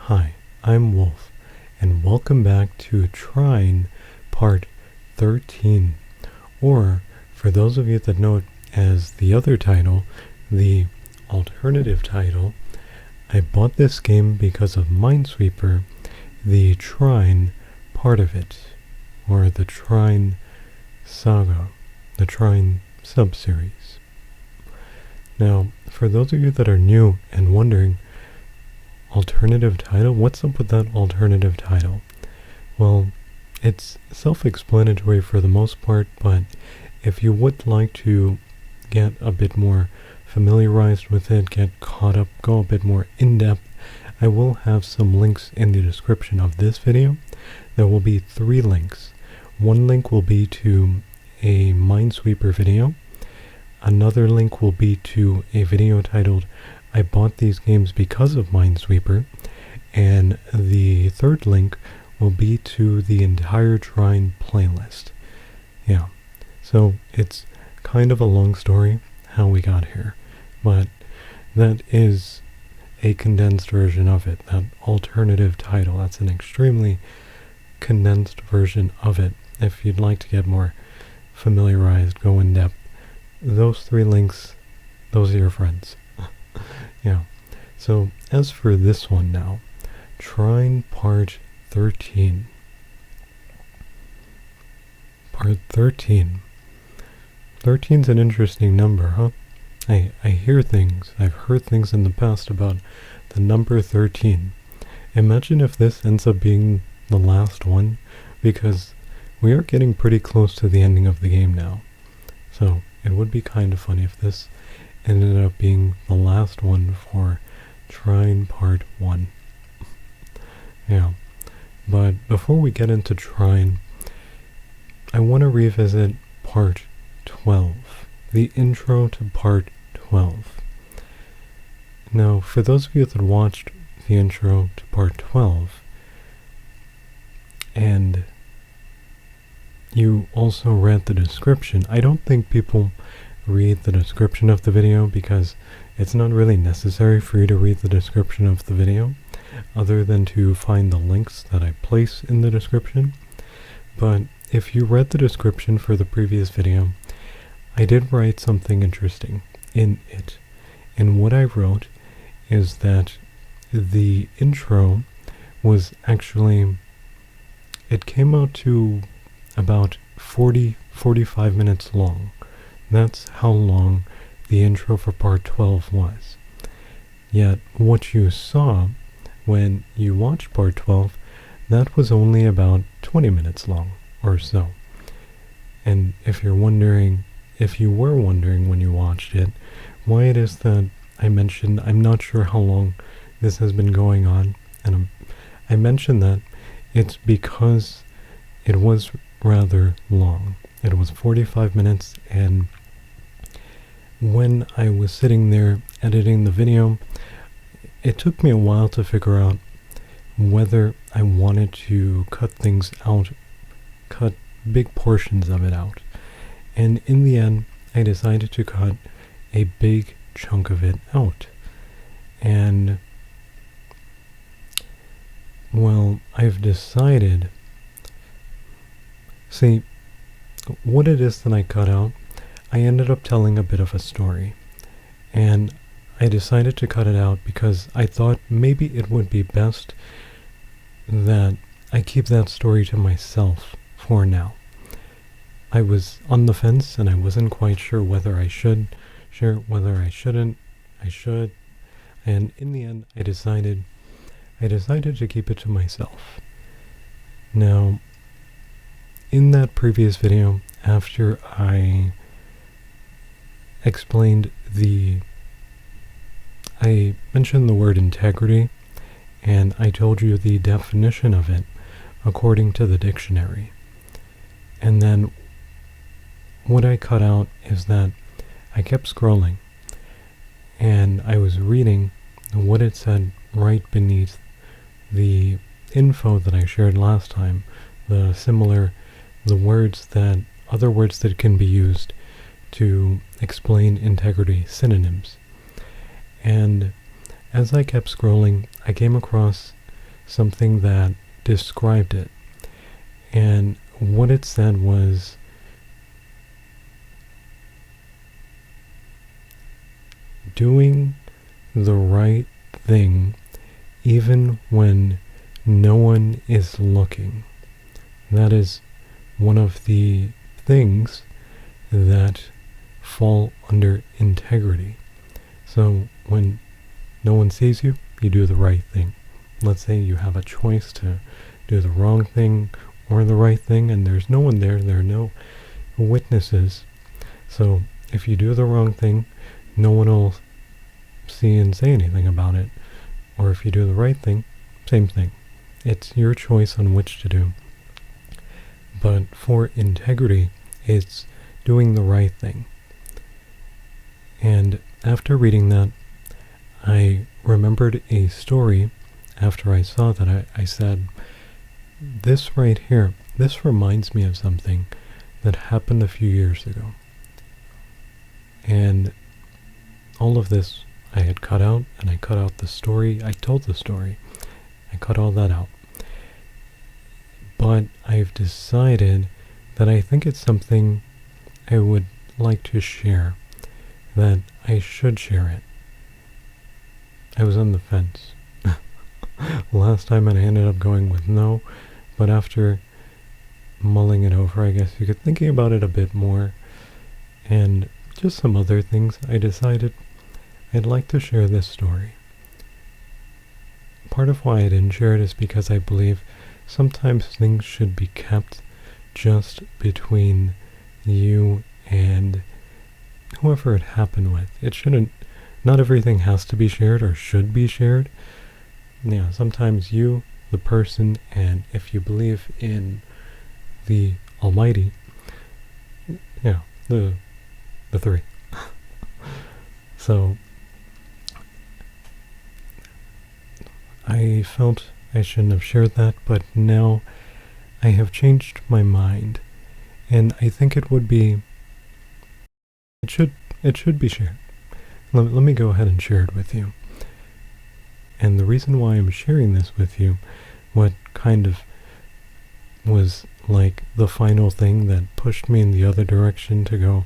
Hi, I'm Wolf, and welcome back to Trine Part 13, or, for those of you that know it as the other title, the alternative title. I bought this game because of Minesweeper, the Trine part of it, or the Trine saga, the Trine sub-series. Now, for those of you that are new and wondering, alternative title? What's up with that alternative title? Well, it's self-explanatory for the most part, but if you would like to get a bit more familiarized with it, get caught up, go a bit more in-depth, I will have some links in the description of this video. There will be 3 links. One link will be to a Minesweeper video. Another link will be to a video titled I bought these games because of Minesweeper, and the third link will be to the entire Trine playlist. Yeah, so it's kind of a long story how we got here, but that is a condensed version of it, that alternative title. That's an extremely condensed version of it. If you'd like to get more familiarized, go in depth, those 3 links, those are your friends. Yeah, so as for this one now, Trine Part 13. Part 13. 13's an interesting number, huh? I hear things, I've heard things in the past about the number 13. Imagine if this ends up being the last one, because we are getting pretty close to the ending of the game now. So it would be kind of funny if this ended up being the last one for Trine Part 1. Yeah, but before we get into Trine, I want to revisit Part 12, the intro to Part 12. Now, for those of you that watched the intro to Part 12, and you also read the description, I don't think people read the description of the video because it's not really necessary for you to read the description of the video other than to find the links that I place in the description. But if you read the description for the previous video, I did write something interesting in it. And what I wrote is that the intro was actually, it came out to about 45 minutes long. That's how long the intro for Part 12 was. Yet, what you saw when you watched Part 12, that was only about 20 minutes long, or so. And if you were wondering when you watched it, why it is that I mentioned, I'm not sure how long this has been going on, and I mentioned that it's because it was rather long. It was 45 minutes, and when I was sitting there editing the video, it took me a while to figure out whether I wanted to cut things out, cut big portions of it out. And in the end, I decided to cut a big chunk of it out. And, well, I've decided, see, what it is that I cut out, I ended up telling a bit of a story, and I decided to cut it out because I thought maybe it would be best that I keep that story to myself for now. I was on the fence and I wasn't quite sure whether I should share it, whether I shouldn't, I should, and in the end I decided to keep it to myself. Now, in that previous video, after I explained I mentioned the word integrity, and I told you the definition of it according to the dictionary. And then what I cut out is that I kept scrolling, and I was reading what it said right beneath the info that I shared last time, the words that, other words that can be used to explain integrity, synonyms. And as I kept scrolling, I came across something that described it. And what it said was, doing the right thing even when no one is looking. That is one of the things that fall under integrity. So when no one sees you, you do the right thing. Let's say you have a choice to do the wrong thing or the right thing, and there's no one there, there are no witnesses. So if you do the wrong thing, no one will see and say anything about it. Or if you do the right thing, same thing. It's your choice on which to do. But for integrity, it's doing the right thing. And after reading that, I remembered a story after I saw that. I said, this right here, this reminds me of something that happened a few years ago. And all of this I had cut out, and I cut out the story. I told the story. I cut all that out. But I've decided that I think it's something I would like to share, that I should share it. I was on the fence last time, and I ended up going with no, but after mulling it over, I guess you could, thinking about it a bit more, and just some other things, I decided I'd like to share this story. Part of why I didn't share it is because I believe sometimes things should be kept just between you and whoever it happened with. It shouldn't, not everything has to be shared or should be shared. Yeah, sometimes you, the person, and if you believe in the Almighty, yeah, the three. So I felt I shouldn't have shared that, but now I have changed my mind, and I think it would be, it should be shared. Let me go ahead and share it with you. And the reason why I'm sharing this with you, what kind of was like the final thing that pushed me in the other direction to go,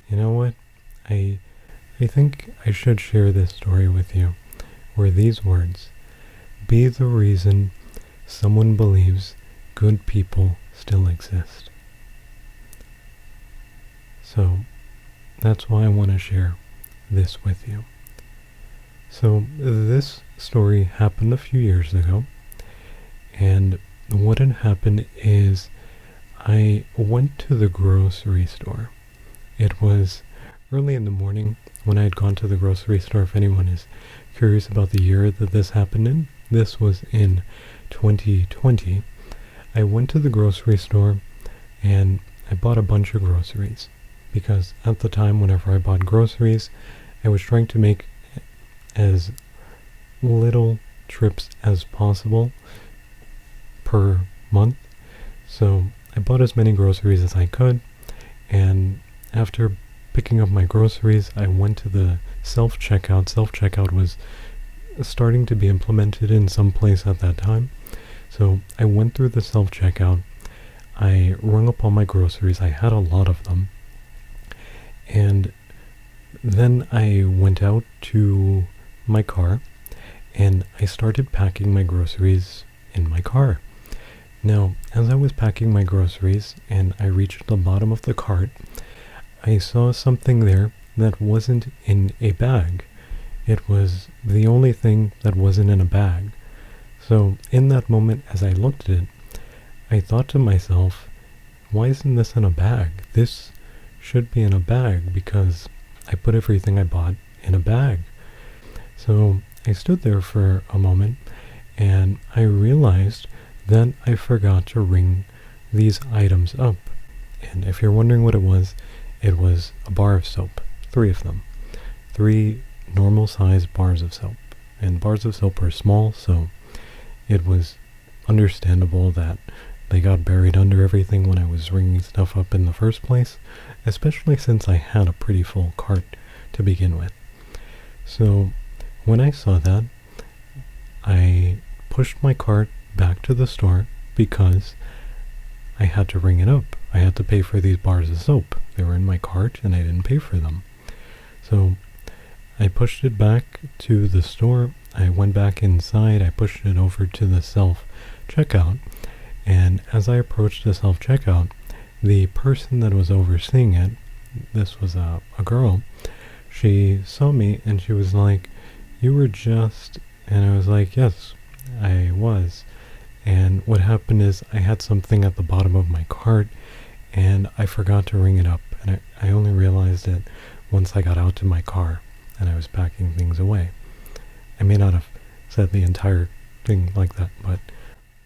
you know what, I think I should share this story with you, were these words: be the reason someone believes good people still exist. So that's why I want to share this with you. So this story happened a few years ago, and what had happened is I went to the grocery store. It was early in the morning when I had gone to the grocery store. If anyone is curious about the year that this happened in, this was in 2020. I went to the grocery store and I bought a bunch of groceries, because at the time whenever I bought groceries, I was trying to make as little trips as possible per month. So I bought as many groceries as I could, and after picking up my groceries, I went to the self-checkout. Self-checkout was starting to be implemented in some place at that time. So I went through the self-checkout. I rung up all my groceries. I had a lot of them. And then I went out to my car and I started packing my groceries in my car. Now, as I was packing my groceries and I reached the bottom of the cart, I saw something there that wasn't in a bag. It was the only thing that wasn't in a bag. So in that moment, as I looked at it, I thought to myself, why isn't this in a bag? This should be in a bag because I put everything I bought in a bag. So I stood there for a moment and I realized that I forgot to ring these items up. And if you're wondering what it was a bar of soap, 3 of them. 3 normal sized bars of soap. And bars of soap are small, so it was understandable that they got buried under everything when I was ringing stuff up in the first place, especially since I had a pretty full cart to begin with. So when I saw that, I pushed my cart back to the store because I had to ring it up. I had to pay for these bars of soap. They were in my cart and I didn't pay for them. So I pushed it back to the store. I went back inside. I pushed it over to the self-checkout. And as I approached the self-checkout, the person that was overseeing it, this was a girl, she saw me and she was like, "You were just..." And I was like, "Yes, I was." And what happened is I had something at the bottom of my cart and I forgot to ring it up. And I only realized it once I got out to my car and I was packing things away. I may not have said the entire thing like that, but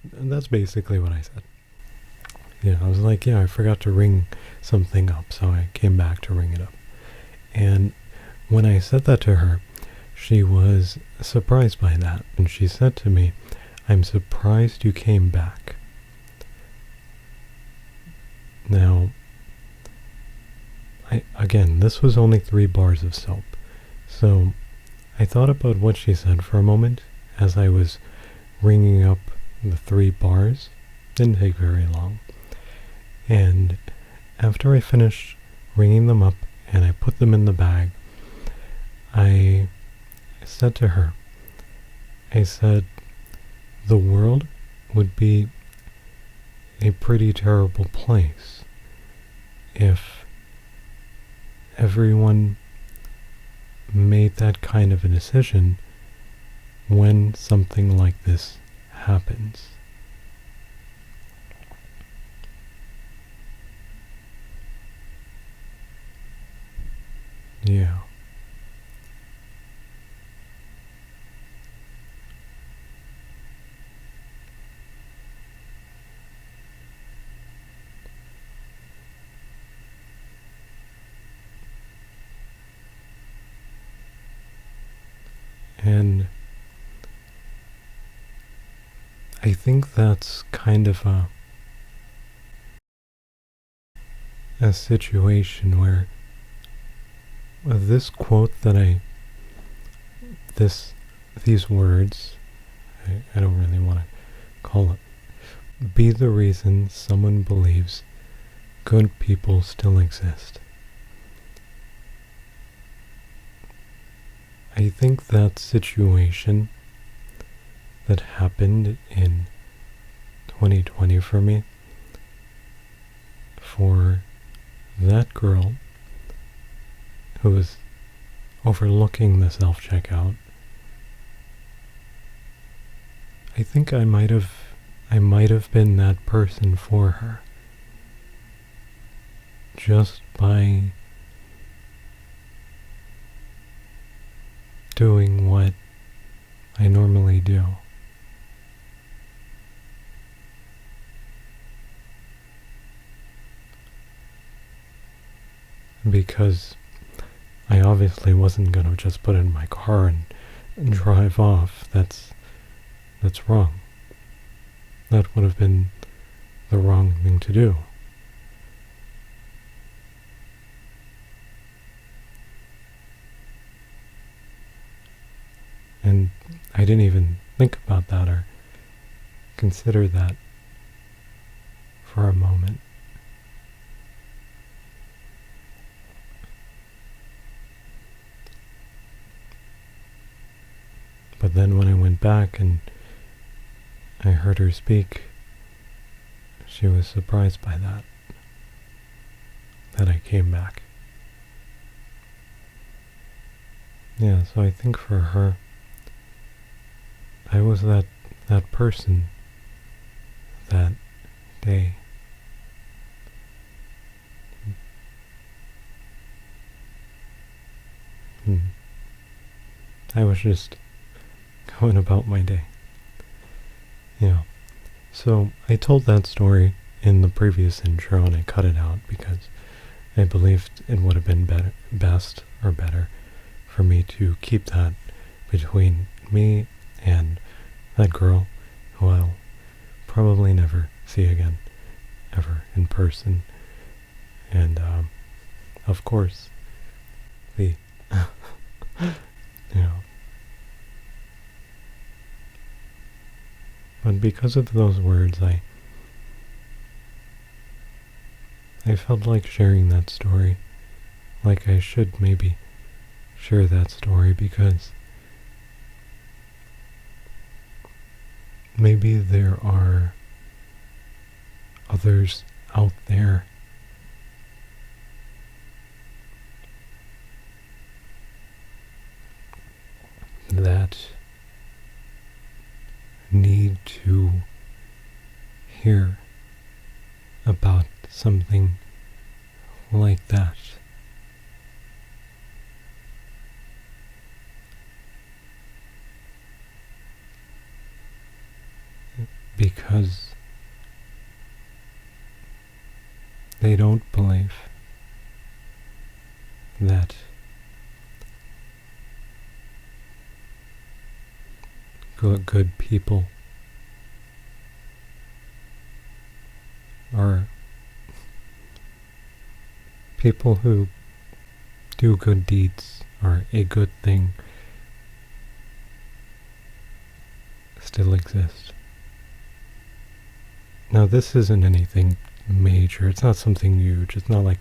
that's basically what I said. Yeah, I was like, yeah, I forgot to ring something up, so I came back to ring it up. And when I said that to her, she was surprised by that. And she said to me, "I'm surprised you came back." Now, again, this was only 3 bars of soap. So I thought about what she said for a moment as I was ringing up the 3 bars. Didn't take very long. And after I finished ringing them up and I put them in the bag, I said to her, I said, "The world would be a pretty terrible place if everyone made that kind of a decision when something like this happens." Yeah. And I think that's kind of a situation where this quote that these words, I don't really want to call it, be the reason someone believes good people still exist. I think that situation that happened in 2020 for me, for that girl who was overlooking the self-checkout, I think I might have been that person for her, just by doing what I normally do. Because I obviously wasn't going to just put it in my car and drive off. That's wrong. That would have been the wrong thing to do. And I didn't even think about that or consider that for a moment. But then when I went back and I heard her speak, she was surprised by that I came back. Yeah, so I think for her, I was that person that day. I was just going about my day. Yeah. So I told that story in the previous intro and I cut it out because I believed it would have been best for me to keep that between me and that girl who I'll probably never see again, ever in person. And of course, the But because of those words, I felt like sharing that story. Like I should maybe share that story because maybe there are others out there that need to hear about something like that. Because they don't believe that good people are people who do good deeds are a good thing still exist. Now this isn't anything major, it's not something huge, it's not like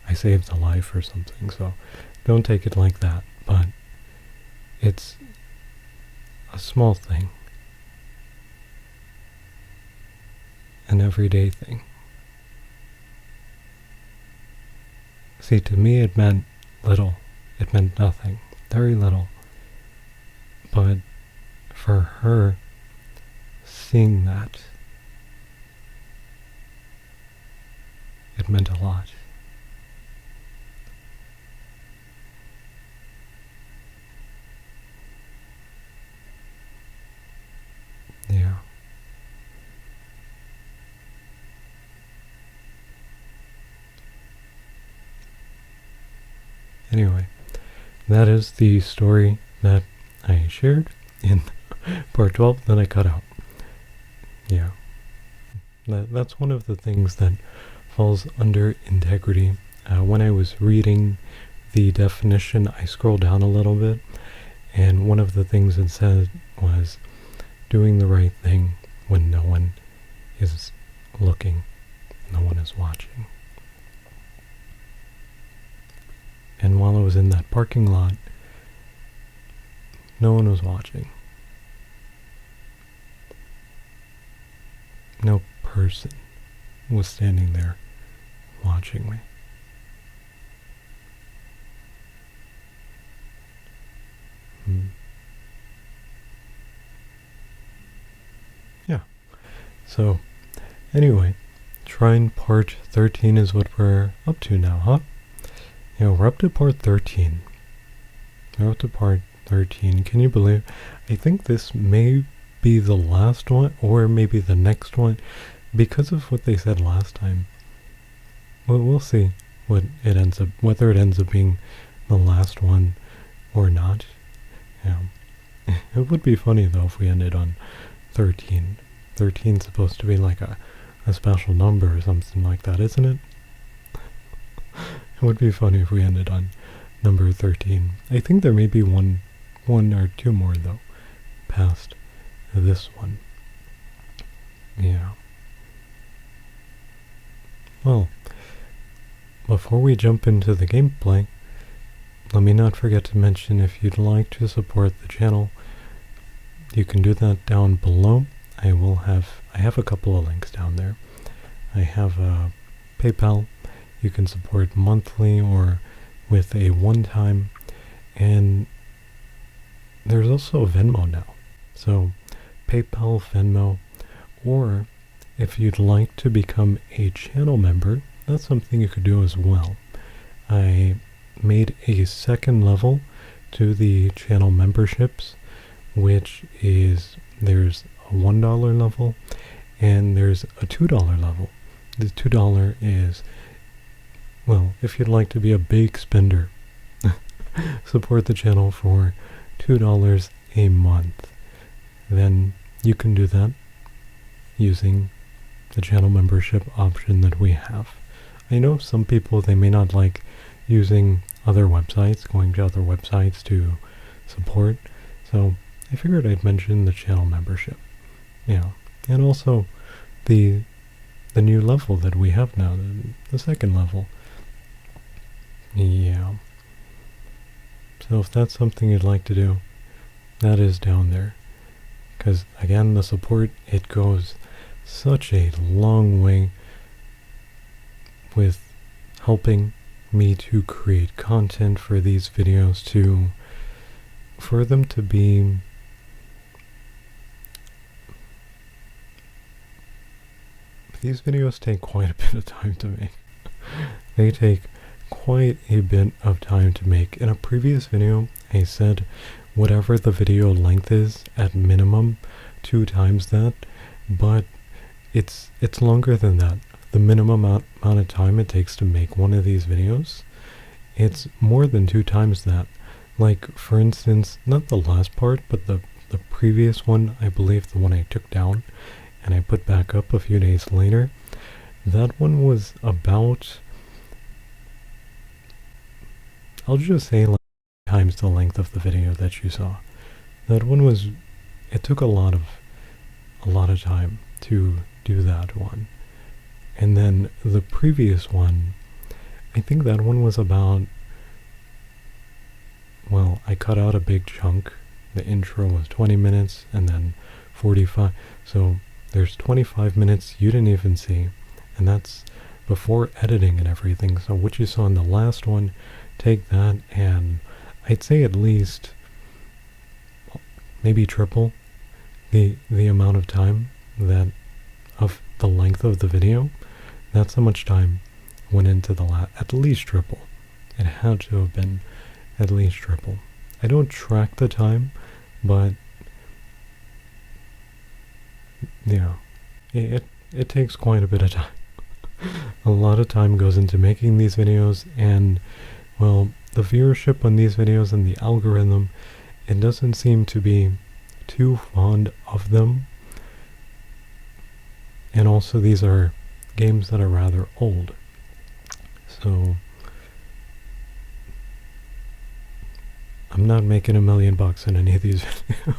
I saved a life or something, so don't take it like that, but it's a small thing, an everyday thing. See, to me it meant little, it meant nothing, very little, but for her, seeing that, it meant a lot. Yeah. Anyway, that is the story that I shared in part 12 that I cut out. Yeah. That's one of the things that falls under integrity. When I was reading the definition, I scrolled down a little bit, and one of the things it said was doing the right thing when no one is looking, no one is watching. And while I was in that parking lot, no one was watching. No person was standing there watching me. Yeah. So, anyway, Trine part 13 is what we're up to now, huh? Yeah, we're up to part 13. We're up to part 13. Can you believe? I think this may be the last one, or maybe the next one, because of what they said last time. Well, we'll see what it ends up, whether it ends up being the last one or not. Yeah. It would be funny though if we ended on 13. 13's supposed to be like a special number or something like that, isn't it? It would be funny if we ended on number 13. I think there may be one or two more though, past this one. Yeah. Well, before we jump into the gameplay, let me not forget to mention if you'd like to support the channel, you can do that down below. I have a couple of links down there. I have a PayPal. You can support monthly or with a one-time, and there's also Venmo now. So PayPal, Venmo, or if you'd like to become a channel member, that's something you could do as well. I made a second level to the channel memberships, which is there's a $1 level and there's a $2 level. The $2 is, well, if you'd like to be a big spender, support the channel for $2 a month, then you can do that using the channel membership option that we have. I know some people, they may not like using other websites, going to other websites to support, so I figured I'd mention the channel membership. Yeah, And also the new level that we have now, the second level. Yeah. So if that's something you'd like to do, that is down there. Because again, the support, it goes such a long way with helping me to create content for these videos, for them to be these videos take quite a bit of time to make. They take quite a bit of time to make. In a previous video, I said whatever the video length is, at minimum 2 times that, but it's longer than that. The minimum amount of time it takes to make one of these videos, it's more than 2 times that. Like, for instance, not the last part, but the previous one, I believe the one I took down and I put back up a few days later, that one was about, I'll just say, like, times the length of the video that you saw. That one was, it took a lot of time to do that one. And then the previous one, I think that one was about, well, I cut out a big chunk. The intro was 20 minutes and then 45. So there's 25 minutes you didn't even see. And that's before editing and everything. So what you saw in the last one, take that and I'd say at least maybe triple the amount of time that of the length of the video. That's how much time went into the at least triple. It had to have been at least triple. I don't track the time, but yeah, it takes quite a bit of time. A lot of time goes into making these videos, and well, the viewership on these videos and the algorithm, it doesn't seem to be too fond of them. And also these are games that are rather old. So I'm not making $1 million in any of these videos.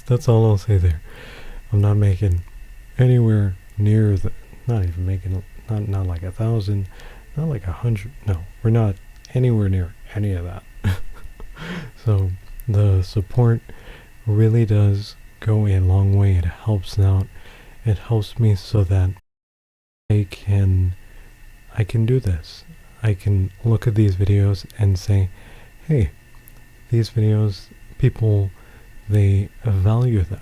That's all I'll say there. I'm not making anywhere near not even making, not like 1,000, not like 100. No, we're not anywhere near any of that. So the support really does go a long way. It helps out. It helps me so that I can do this. I can look at these videos and say, hey, these videos, people, they value them.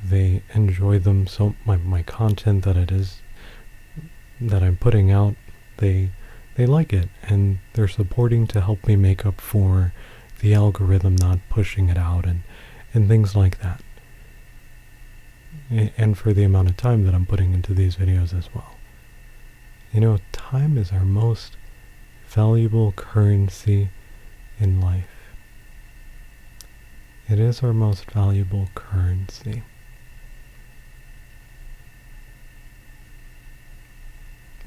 They enjoy them. So my content that I'm putting out, they like it, and they're supporting to help me make up for the algorithm not pushing it out and things like that. And for the amount of time that I'm putting into these videos as well. You know, time is our most valuable currency in life. It is our most valuable currency.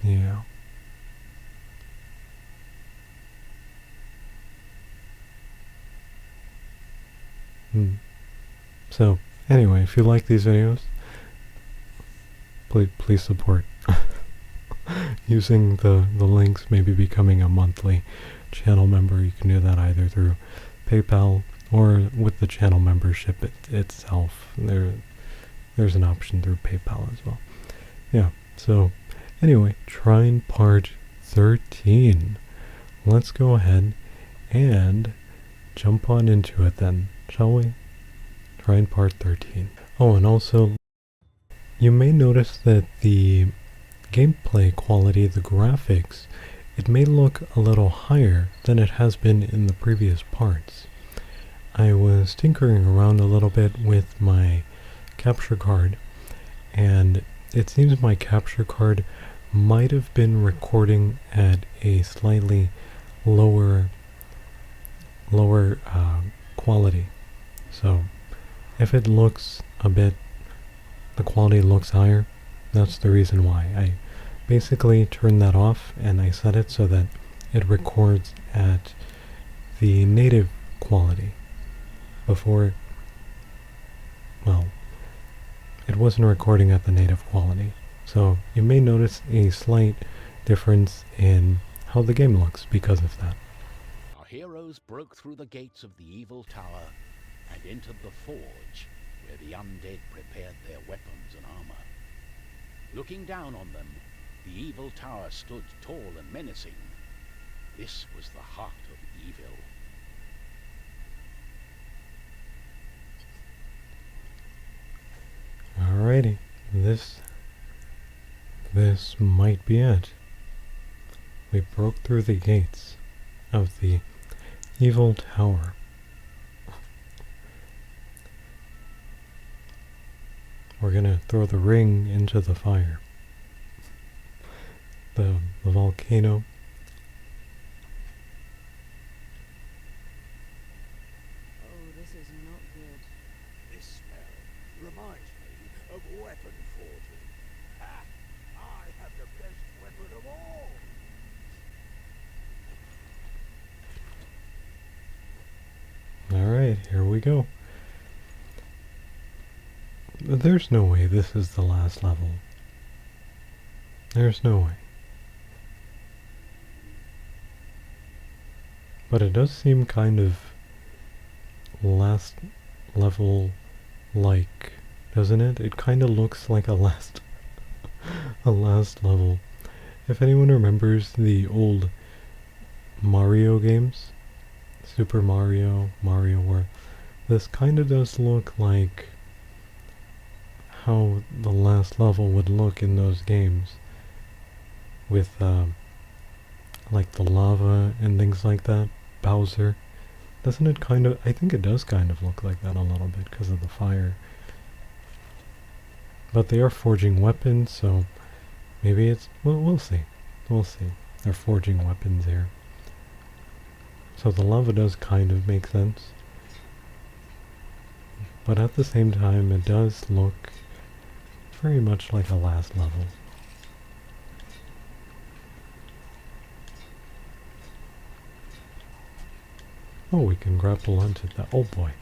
Yeah. So, anyway, if you like these videos, please support. Using the links, maybe becoming a monthly channel member. You can do that either through PayPal or with the channel membership itself. There's an option through PayPal as well. Yeah, so anyway, Trine part 13. Let's go ahead and jump on into it then, shall we? Trine part 13. Oh, and also, you may notice that the gameplay quality, the graphics, it may look a little higher than it has been in the previous parts. I was tinkering around a little bit with my capture card, and it seems my capture card might have been recording at a slightly lower quality. So if it looks the quality looks higher, that's the reason why. I basically turned that off and I set it so that it records at the native quality before, well, it wasn't recording at the native quality. So you may notice a slight difference in how the game looks because of that. Our heroes broke through the gates of the evil tower and entered the forge, where the undead prepared their weapons and armor. Looking down on them, the evil tower stood tall and menacing. This was the heart of evil. Alrighty, this might be it. We broke through the gates of the evil tower. We're gonna throw the ring into the fire. The volcano. Oh, this is not good. This smell reminds me of weapon forging. Ha! I have the best weapon of all! Alright, here we go. There's no way this is the last level. There's no way. But it does seem kind of last level like, doesn't it? It kind of looks like a last level. If anyone remembers the old Mario games, Super Mario, Mario World, this kind of does look like how the last level would look in those games with like the lava and things like that. Bowser, doesn't it kind of, I think it does kind of look like that a little bit because of the fire. But they are forging weapons, so maybe it's, well, we'll see. We'll see. They're forging weapons here. So the lava does kind of make sense. But at the same time, it does look very much like a last level. Oh, we can grapple onto that. Oh boy.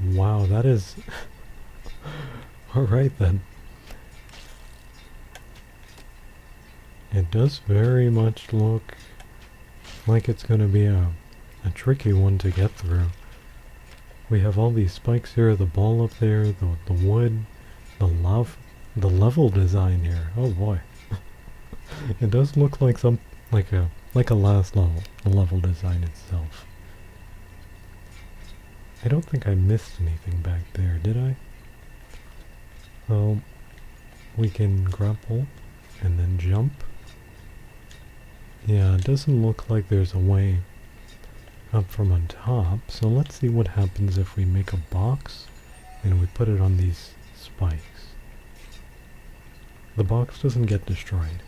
Wow, that is... Alright then. It does very much look like it's going to be a tricky one to get through. We have all these spikes here, the ball up there, the wood, the level design here. Oh boy. It does look like like a last level, the level design itself. I don't think I missed anything back there, did I? Well, we can grapple and then jump. Yeah, it doesn't look like there's a way up from on top, so let's see what happens if we make a box and we put it on these spikes. The box doesn't get destroyed.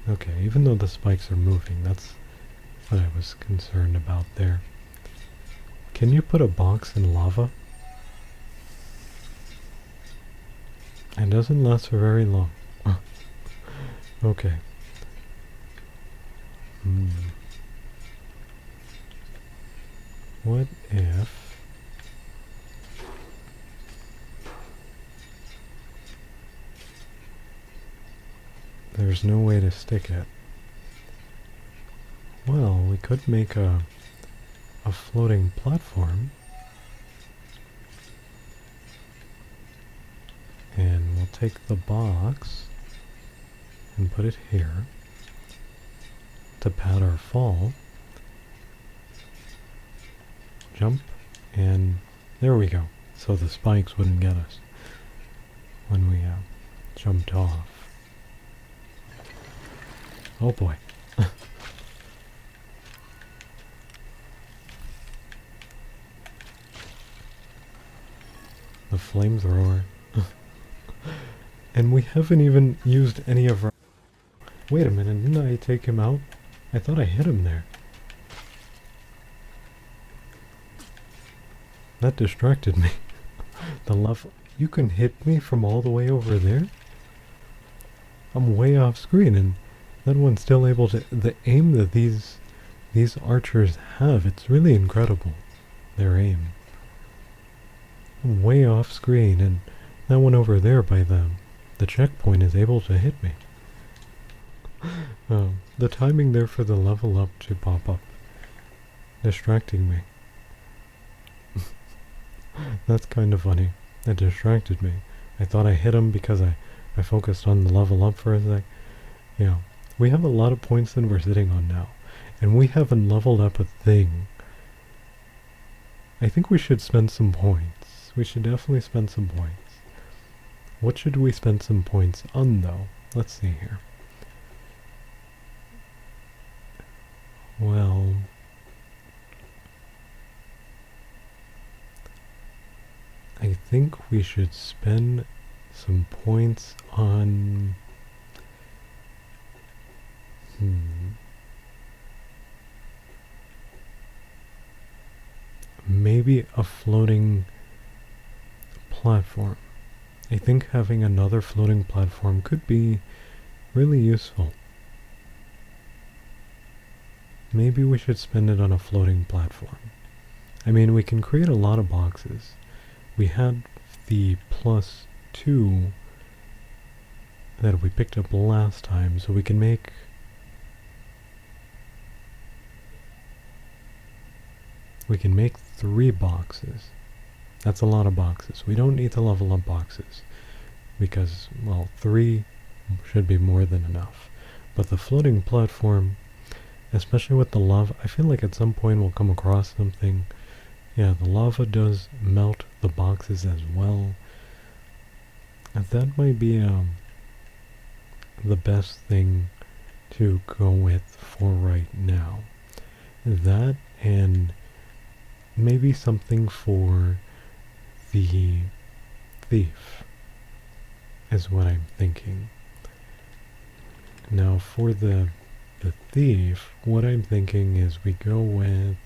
Okay, even though the spikes are moving, that's what I was concerned about there. Can you put a box in lava? It doesn't last for very long. Okay. What if... there's no way to stick it? Well, we could make a floating platform. And we'll take the box and put it here to pad our fall. Jump, and there we go. So the spikes wouldn't get us when we jumped off. Oh boy. The flamethrower. And we haven't even used any of our... Wait a minute, didn't I take him out? I thought I hit him there. That distracted me. The lava... You can hit me from all the way over there? I'm way off screen and that one's still able to... The aim that these archers have, it's really incredible. Their aim. way off screen, and that one over there by the checkpoint is able to hit me. The timing there for the level up to pop up, distracting me. That's kind of funny. It distracted me. I thought I hit him because I focused on the level up for a sec. Yeah, we have a lot of points that we're sitting on now, and we haven't leveled up a thing. I think we should spend some points. We should definitely spend some points. What should we spend some points on, though? Let's see here. Well, I think we should spend some points on... maybe a floating platform. I think having another floating platform could be really useful. Maybe we should spend it on a floating platform. I mean, we can create a lot of boxes. We had the +2 that we picked up last time, so we can make... we can make 3 boxes. That's a lot of boxes. We don't need to level up boxes, because, well, 3 should be more than enough. But the floating platform, especially with the lava, I feel like at some point we'll come across something. Yeah, the lava does melt the boxes as well. And that might be the best thing to go with for right now. That, and maybe something for the thief is what I'm thinking. Now for the thief, what I'm thinking is we go with...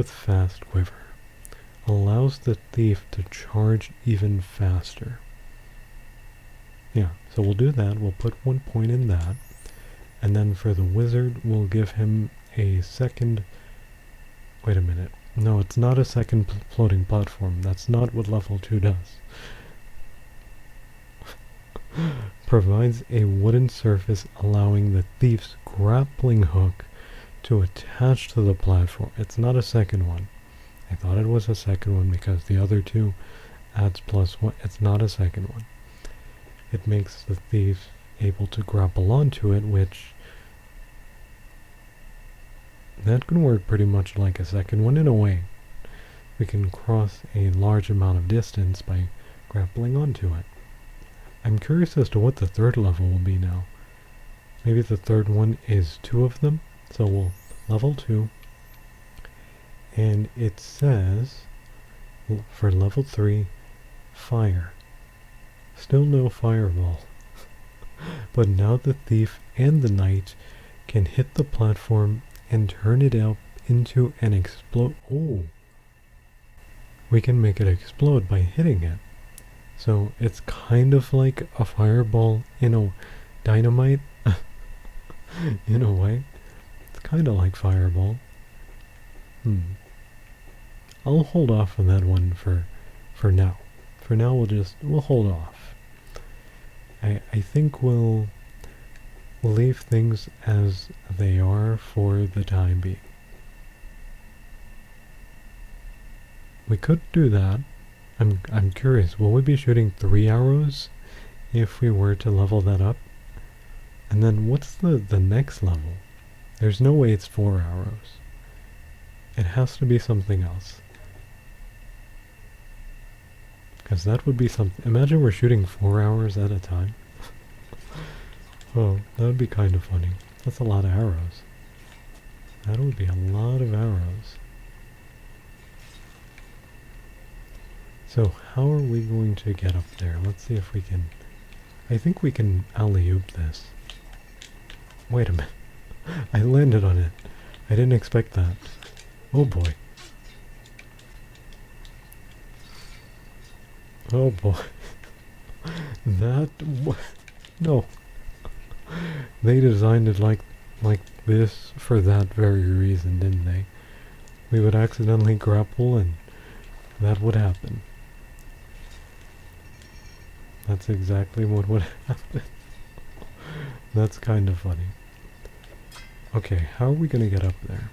Fast Quiver. Allows the thief to charge even faster. Yeah, so we'll do that. We'll put 1 point in that. And then for the wizard, we'll give him a second... Wait a minute. No, it's not a second floating platform. That's not what level 2 does. Provides a wooden surface allowing the thief's grappling hook to attach to the platform. It's not a second one. I thought it was a second one because the other 2 adds +1. It's not a second one. It makes the thief able to grapple onto it, which... that can work pretty much like a second one in a way. We can cross a large amount of distance by grappling onto it. I'm curious as to what the third level will be now. Maybe the third one is 2 of them? So we'll level 2. And it says, for level 3, fire. Still no fireball. But now the thief and the knight can hit the platform and turn it up into an explode. Oh! We can make it explode by hitting it. So it's kind of like a fireball, dynamite, in a way. It's kind of like fireball. I'll hold off on that one for now. For now we'll hold off. I think we'll leave things as they are for the time being. We could do that. I'm curious, will we be shooting 3 arrows if we were to level that up? And then what's the next level? There's no way it's 4 arrows. It has to be something else. Because that would be something... Imagine we're shooting 4 hours at a time. Oh, that would be kind of funny. That's a lot of arrows. That would be a lot of arrows. So how are we going to get up there? Let's see if we can... I think we can alley-oop this. Wait a minute. I landed on it. I didn't expect that. Oh boy. Oh boy. That... No. They designed it like like this for that very reason, didn't they? We would accidentally grapple and that would happen. That's exactly what would happen. That's kind of funny. Okay, how are we gonna get up there?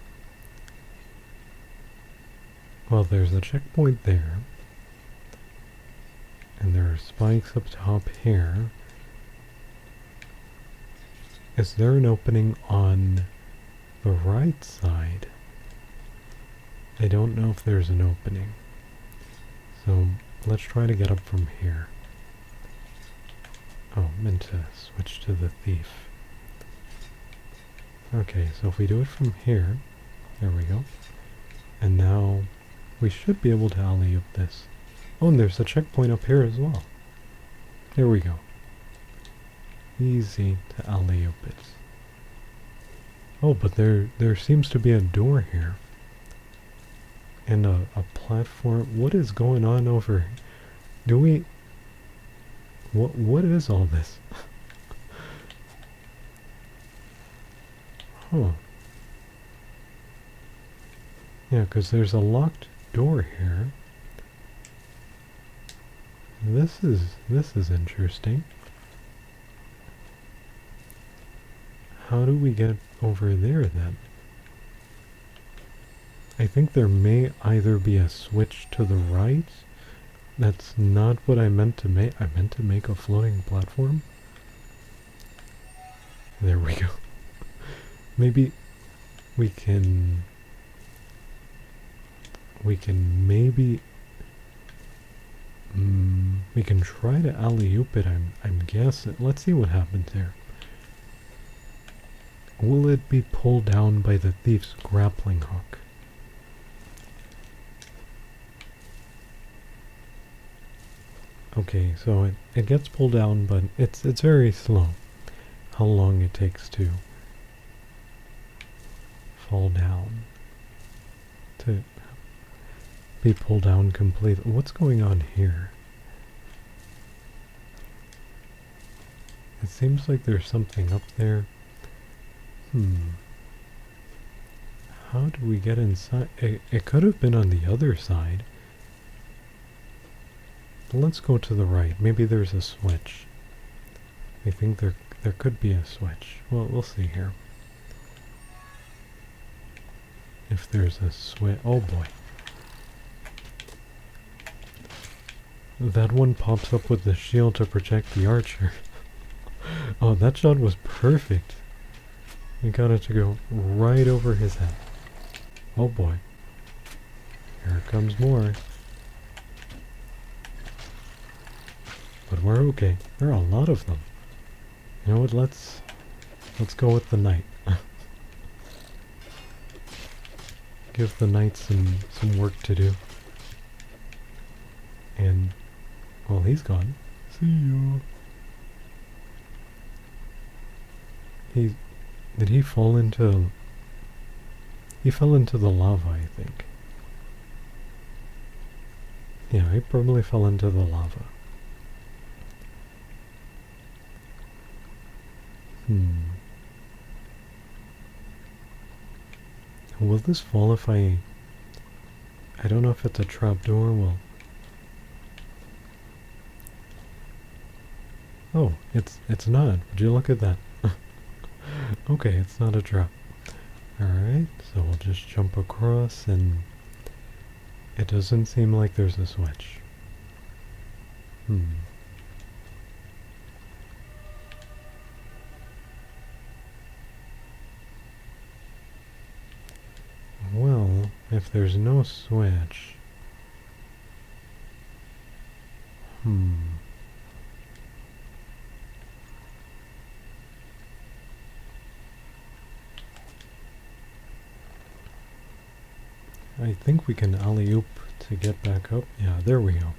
Well, there's a checkpoint there. And there are spikes up top here. Is there an opening on the right side? I don't know if there's an opening. So let's try to get up from here. Oh, meant to switch to the thief. Okay, so if we do it from here, there we go. And now we should be able to alley-oop this. Oh, and there's a checkpoint up here as well. There we go. Easy to alley-oop it. Oh, but there seems to be a door here. And a platform. What is going on over here? Do we... What is all this? Huh. Yeah, because there's a locked door here. This is interesting. How do we get over there then? I think there may either be a switch to the right. That's not what I meant to make. I meant to make a floating platform. There we go. Maybe we can maybe we can try to alley-oop it. I'm guessing. Let's see what happens here. Will it be pulled down by the thief's grappling hook? Okay, so it gets pulled down, but it's very slow. How long it takes to fall down. To be pulled down completely. What's going on here? It seems like there's something up there. How do we get inside? It could have been on the other side. Let's go to the right. Maybe there's a switch. I think there could be a switch. Well, we'll see here. If there's a switch. Oh boy. That one pops up with the shield to protect the archer. Oh, that shot was perfect. We got it to go right over his head. Oh boy. Here comes more. But we're okay. There are a lot of them. You know what, let's go with the knight. Give the knight some work to do. And, well, he's gone. See you. Did he fall into... He fell into the lava, I think. Yeah, he probably fell into the lava. Will this fall if I don't know if it's a trapdoor. Well... Oh, it's not. Would you look at that? Okay, it's not a trap. Alright, so we'll just jump across, and it doesn't seem like there's a switch. Well, if there's no switch... I think we can alley-oop to get back up. Yeah, there we go.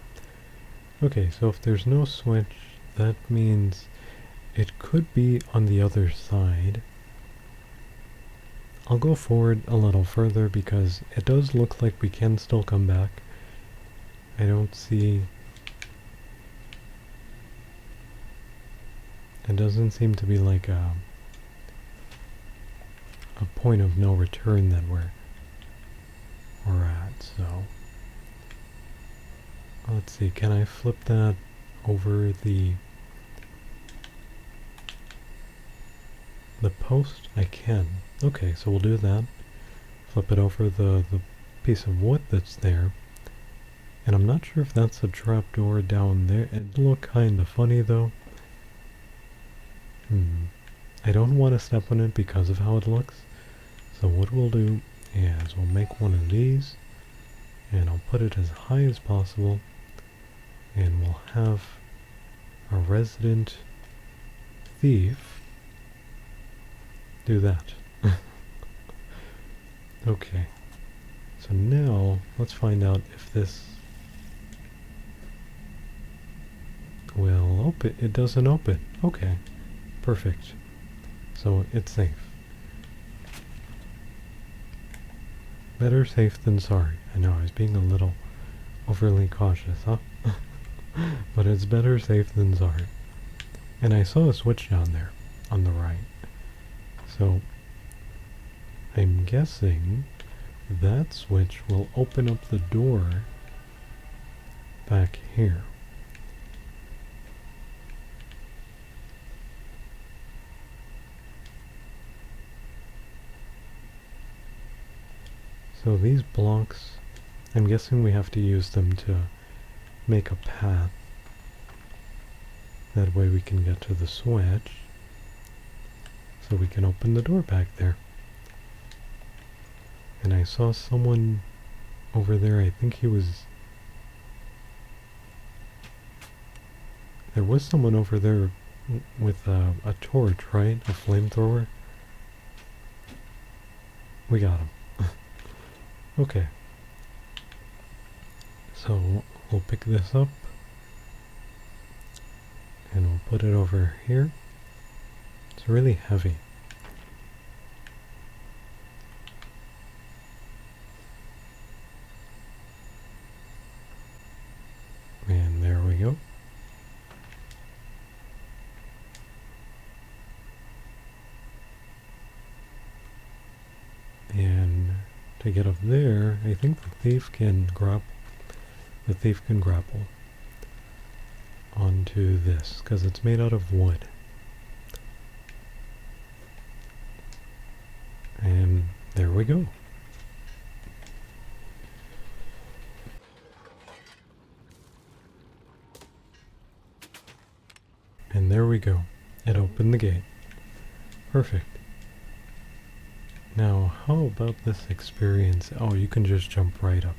Okay, so if there's no switch, that means it could be on the other side. I'll go forward a little further because it does look like we can still come back. I don't see... It doesn't seem to be like a a point of no return that we're at, so let's see, can I flip that over the post? I can. Okay, so we'll do that. Flip it over the piece of wood that's there. And I'm not sure if that's a trapdoor down there. It look kind of funny though. I don't want to step on it because of how it looks. So what we'll do is we'll make one of these and I'll put it as high as possible, and we'll have a resident thief do that. Okay, so now let's find out if this will open. It doesn't open. Okay, perfect. So it's safe. Better safe than sorry. I know I was being a little overly cautious, huh? But it's better safe than sorry. And I saw a switch down there on the right. So I'm guessing that switch will open up the door back here. So these blocks, I'm guessing we have to use them to make a path. That way we can get to the switch. So we can open the door back there. And I saw someone over there, I think he was... There was someone over there with a torch, right? A flamethrower. We got him. Okay. So we'll pick this up. And we'll put it over here. It's really heavy. And there we go. And to get up there, I think the thief can grapple. The thief can grapple onto this, because it's made out of wood. And there we go. And there we go. It opened the gate. Perfect. Now, how about this experience? Oh, you can just jump right up.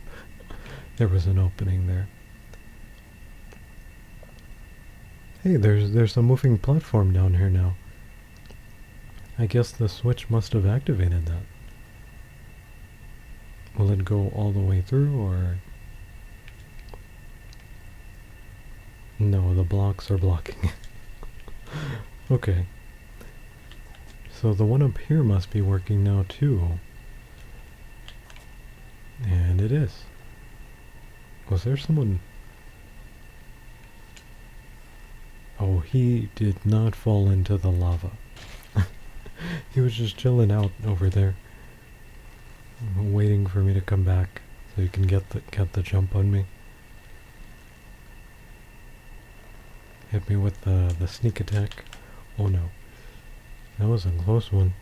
There was an opening there. Hey, there's a moving platform down here now. I guess the switch must have activated that. Will it go all the way through, or... No, the blocks are blocking. Okay. So the one up here must be working now too. And it is. Was there someone... Oh, he did not fall into the lava. He was just chilling out over there, waiting for me to come back so you can get the jump on me. Hit me with the sneak attack. Oh no. That was a close one.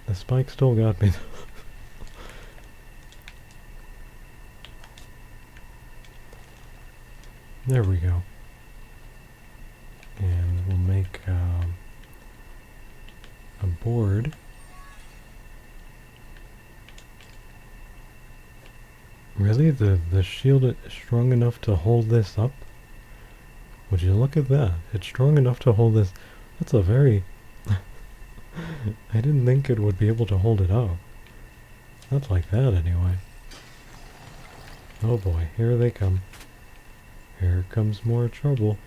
The spike still got me. There we go. And we'll make a board. Really? The shield is strong enough to hold this up? Would you look at that? It's strong enough to hold this. That's a very... I didn't think it would be able to hold it up. Not like that, anyway. Oh boy, here they come. Here comes more trouble.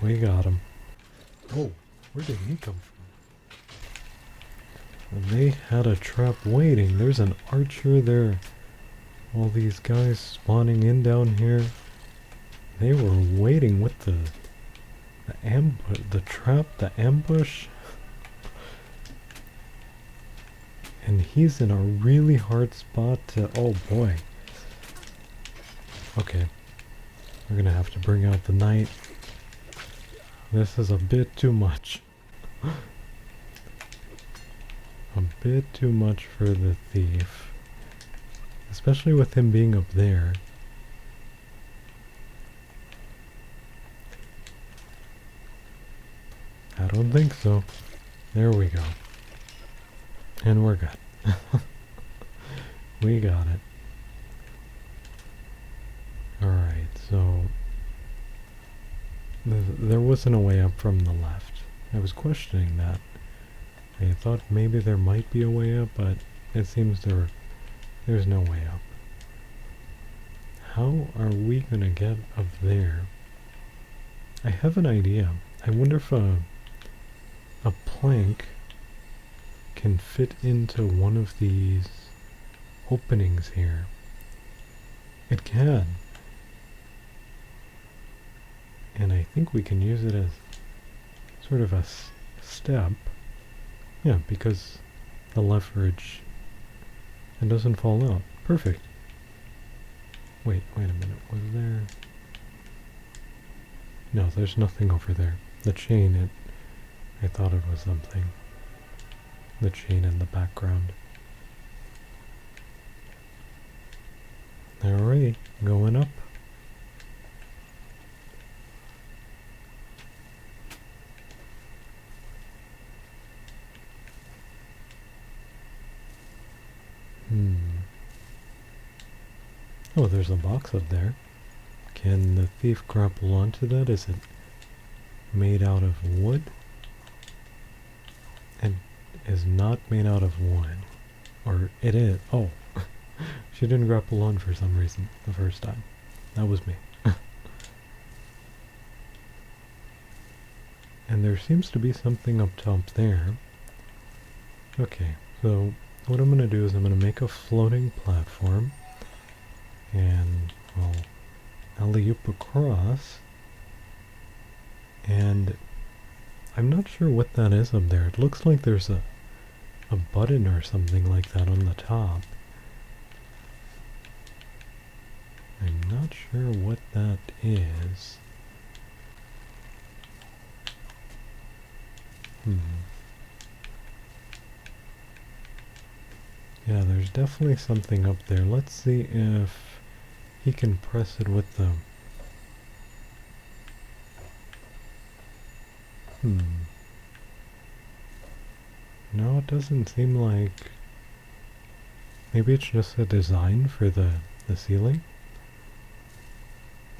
We got him. Oh, where did he come from? They had a trap waiting. There's an archer there. All these guys spawning in down here. They were waiting with the trap, the ambush. And he's in a really hard spot to, oh boy. Okay. We're gonna have to bring out the knight. This is a bit too much. A bit too much for the thief. Especially with him being up there. I don't think so. There we go. And we're good. We got it. Alright, so... there wasn't a way up from the left. I was questioning that. I thought maybe there might be a way up, but it seems there's no way up. How are we gonna get up there? I have an idea. I wonder if a plank can fit into one of these openings here. It can. And I think we can use it as sort of a step. Yeah, because the leverage, it doesn't fall out. Perfect. Wait a minute. Was there... No, there's nothing over there. The chain, I thought it was something. The chain in the background. Alright, going up. Oh, there's a box up there. Can the thief grapple onto that? Is it made out of wood? And is not made out of wood. Or it is. Oh. She didn't grapple on for some reason the first time. That was me. And there seems to be something up top there. Okay, so what I'm going to do is I'm going to make a floating platform. And, well, alley-oop across. And I'm not sure what that is up there. It looks like there's a button or something like that on the top. I'm not sure what that is. Yeah, there's definitely something up there. Let's see if he can press it with the... No, it doesn't seem like... Maybe it's just a design for the ceiling?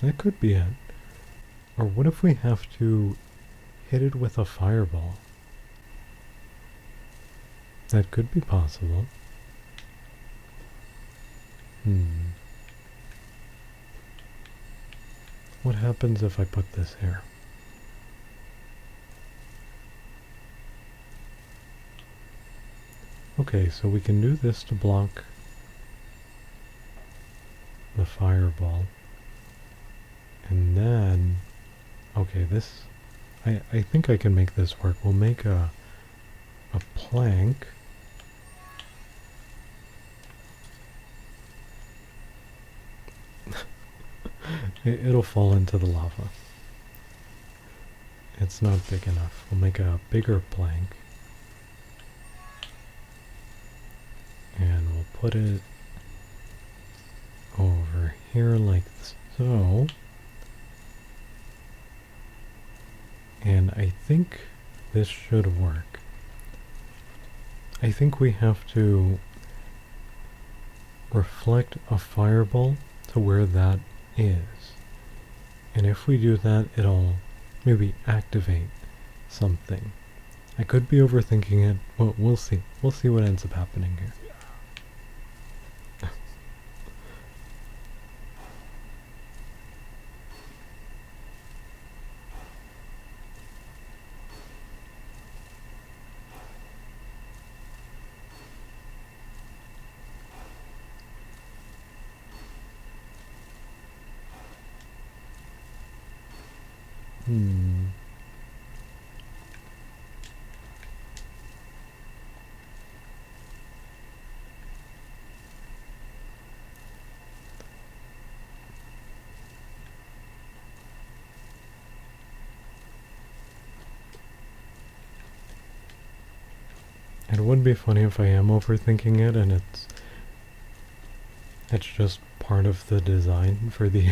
That could be it. Or what if we have to hit it with a fireball? That could be possible. What happens if I put this here? Okay, so we can do this to block the fireball. And then, okay, this, I think I can make this work. We'll make a plank. It'll fall into the lava. It's not big enough. We'll make a bigger plank. And we'll put it over here like so. And I think this should work. I think we have to reflect a fireball to where that is. And if we do that, it'll maybe activate something. I could be overthinking it, but we'll see. We'll see what ends up happening here. Hmm. It would be funny if I am overthinking it and it's just part of the design for the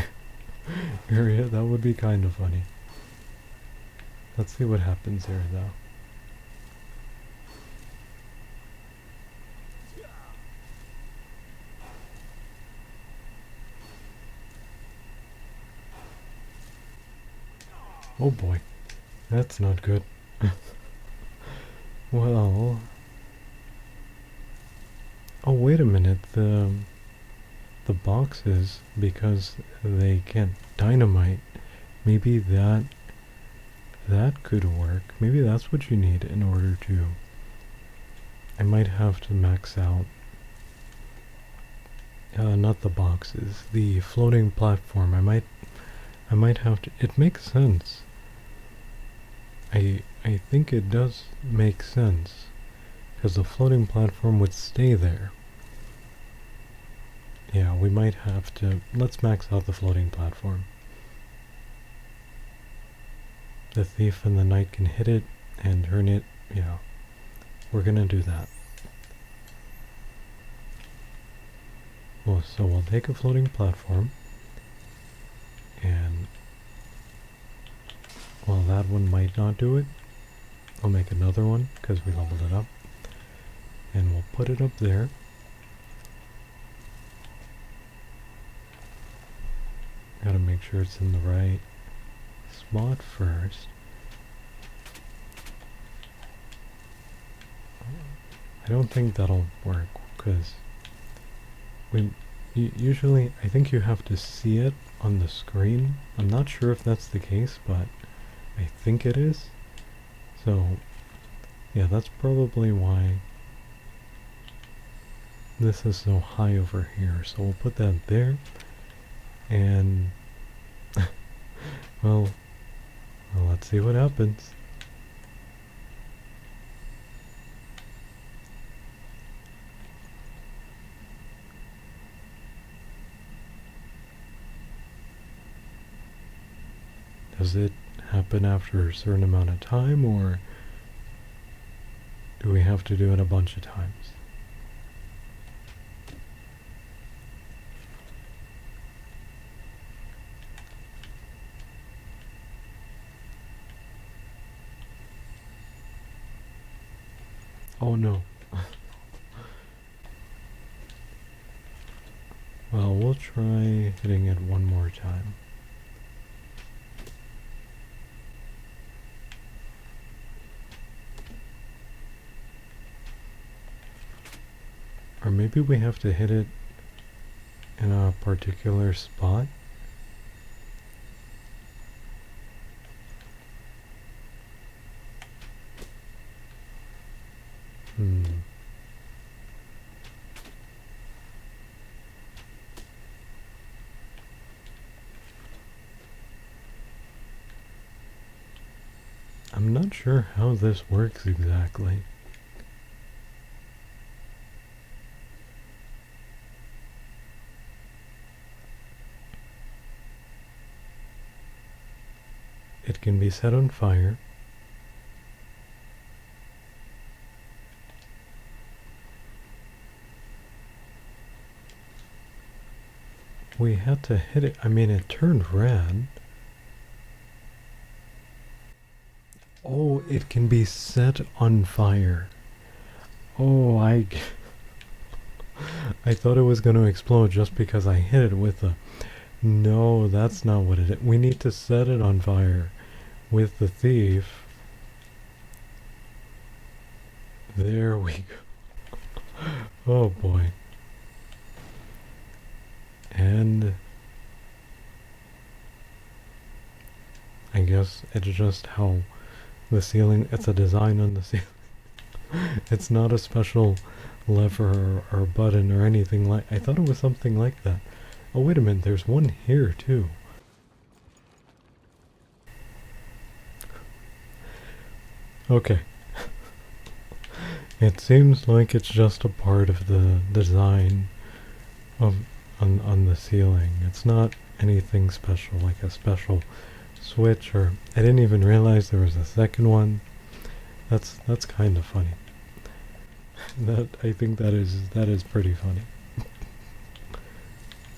area. That would be kind of funny. Let's see what happens here though. Oh boy, that's not good. Well, oh wait a minute, the boxes, because they can't dynamite, maybe that could work. Maybe that's what you need in order to... I might have to max out, not the boxes, the floating platform. I might have to... It makes sense. I think it does make sense, because the floating platform would stay there. Yeah, we might have to... Let's max out the floating platform. The thief and the knight can hit it and turn it. Yeah, we're gonna do that. Well, so we'll take a floating platform, and well, that one might not do it. I'll make another one because we leveled it up, and we'll put it up there. Gotta make sure it's in the right spot first. I don't think that'll work because usually I think you have to see it on the screen. I'm not sure if that's the case, but I think it is. So yeah, that's probably why this is so high over here. So we'll put that there, and well, let's see what happens. Does it happen after a certain amount of time, or do we have to do it a bunch of times? Oh no. Well, we'll try hitting it one more time. Or maybe we have to hit it in a particular spot. I'm not sure how this works exactly. It can be set on fire. We had to hit it. I mean, it turned red. Oh, it can be set on fire. Oh, I thought it was going to explode just because I hit it with a... No, that's not what it is. We need to set it on fire with the thief. There we go. Oh boy. And I guess it's just how the ceiling, it's a design on the ceiling. It's not a special lever or button or anything like... I thought it was something like that. Oh wait a minute, there's one here too. Okay. It seems like it's just a part of the design of on the ceiling. It's not anything special, like a special switch, or I didn't even realize there was a second one. That's kind of funny. I think that is pretty funny.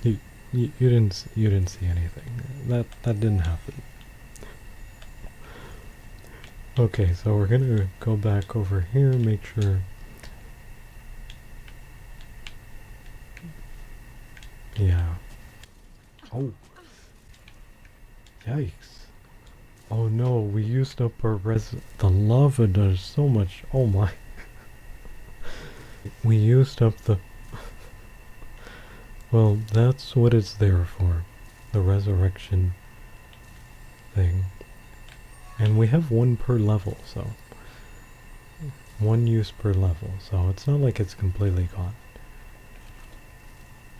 You, you didn't see anything. That didn't happen. Okay, so we're gonna go back over here, make sure. Yeah. Oh, yikes. Oh no, we used up our the lava does so much. Oh my. We used up the... Well, that's what it's there for. The resurrection thing. And we have one per level, so... One use per level, so it's not like it's completely gone.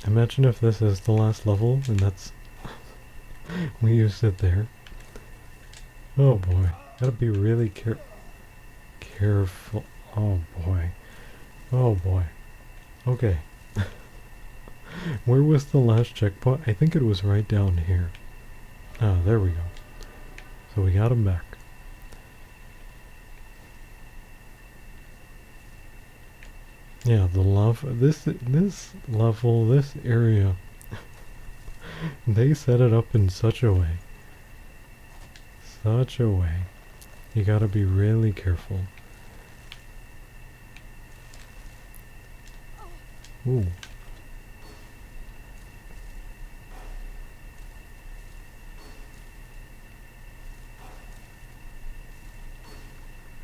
Imagine if this is the last level, and that's... we used it there. Oh boy. Gotta be really careful. Oh boy. Oh boy. Okay. Where was the last checkpoint? I think it was right down here. Ah, there we go. So we got him back. Yeah, the lava, this level, this area, they set it up in such a way. Such a way. You gotta be really careful. Ooh.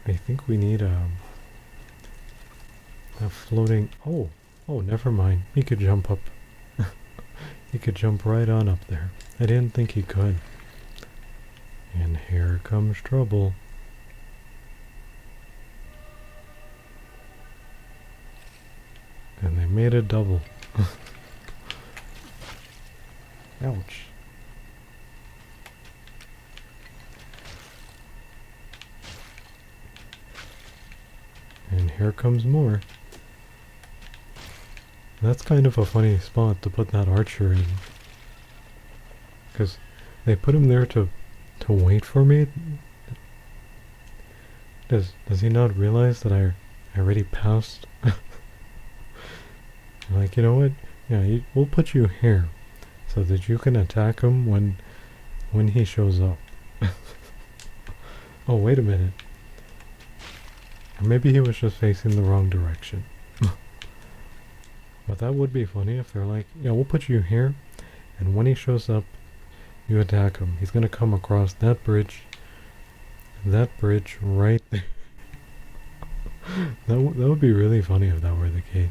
I think we need a floating... Oh, never mind. He could jump up. He could jump right on up there. I didn't think he could. And here comes trouble. And they made a double. Ouch. And here comes more. That's kind of a funny spot to put that archer in. Because they put him there to wait for me? Does he not realize that I already passed? Like, you know what? Yeah, we'll put you here so that you can attack him when he shows up. Oh, wait a minute. Or maybe he was just facing the wrong direction. But that would be funny if they're like, yeah, we'll put you here, and when he shows up, you attack him. He's gonna come across that bridge right there. That would be really funny if that were the case.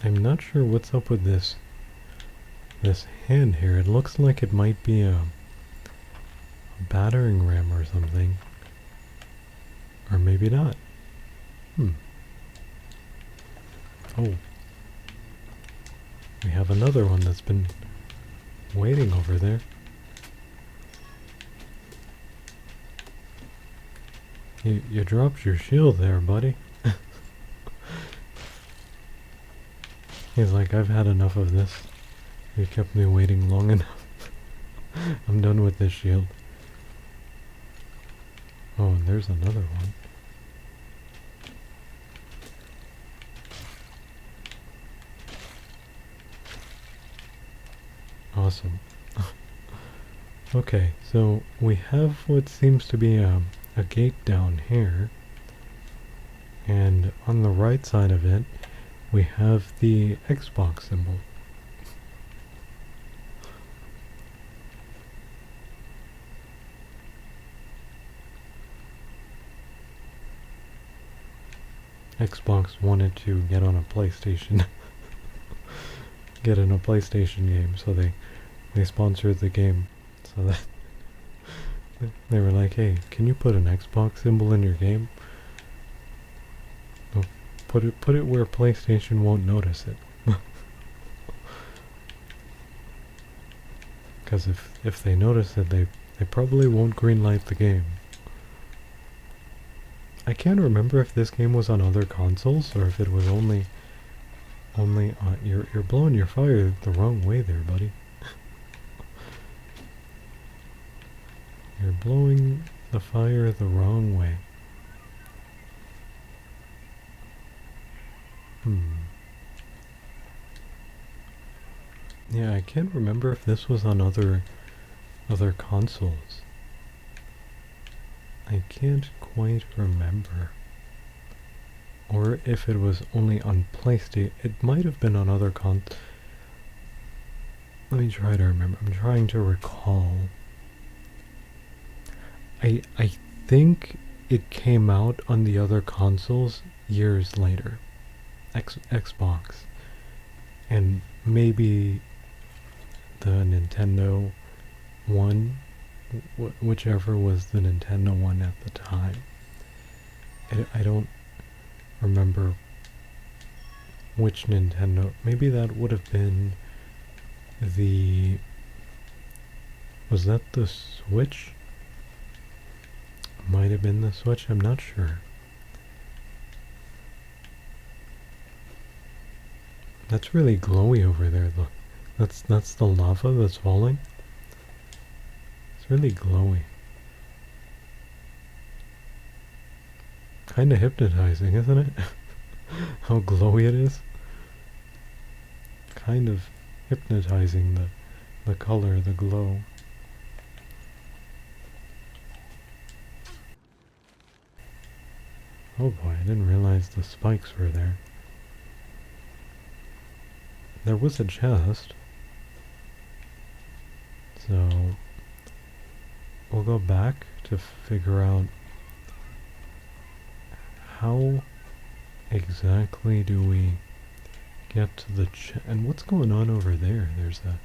I'm not sure what's up with this hand here. It looks like it might be a battering ram or something. Or maybe not. Oh. We have another one that's been waiting over there. You dropped your shield there, buddy. He's like, I've had enough of this. You kept me waiting long enough. I'm done with this shield. Oh, and there's another one. Awesome. Okay, so we have what seems to be a gate down here. And on the right side of it, we have the Xbox symbol. Xbox wanted to get on a PlayStation. Get in a PlayStation game, so they sponsored the game. So that they were like, hey, can you put an Xbox symbol in your game? Put it where PlayStation won't notice it. Because if they notice it, they probably won't greenlight the game. I can't remember if this game was on other consoles or if it was only on. You're blowing your fire the wrong way there, buddy. You're blowing the fire the wrong way. Yeah, I can't remember if this was on other consoles. I can't quite remember. Or if it was only on PlayStation. It might have been on other Let me try to remember. I'm trying to recall. I think it came out on the other consoles years later. Xbox. And maybe the Nintendo one, whichever was the Nintendo one at the time. I don't remember which Nintendo. Maybe that would have been the... Was that the Switch? Might have been the Switch, I'm not sure. That's really glowy over there, look. That's the lava that's falling. It's really glowy. Kinda hypnotizing, isn't it? How glowy it is. Kind of hypnotizing, the color, the glow. Oh boy, I didn't realize the spikes were there. There was a chest. So we'll go back to figure out how exactly do we get to the chest. And what's going on over there? There's a...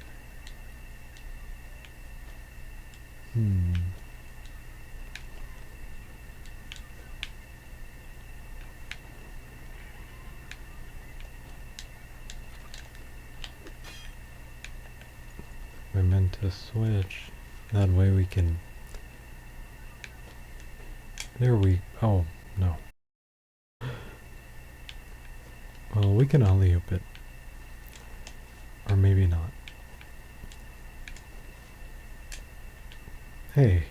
We're meant to switch. That way we can... There we... Oh, no. Well, we can alley-oop it. Or maybe not. Hey.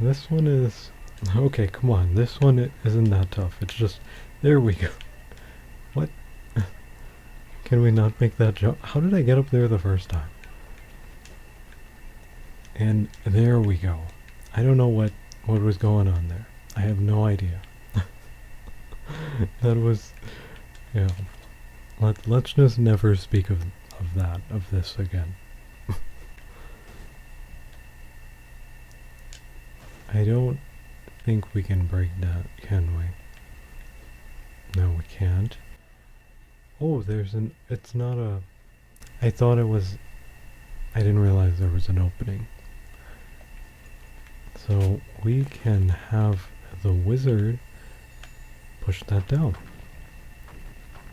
This one is... Okay, come on. This one isn't that tough. It's just... There we go. What? Can we not make that jump? How did I get up there the first time? And there we go. I don't know what was going on there. I have no idea. That was... Yeah. Let's just never speak of this again. I don't think we can break that, can we? No, we can't. Oh, it's not a... I thought it was... I didn't realize there was an opening. So we can have the wizard push that down.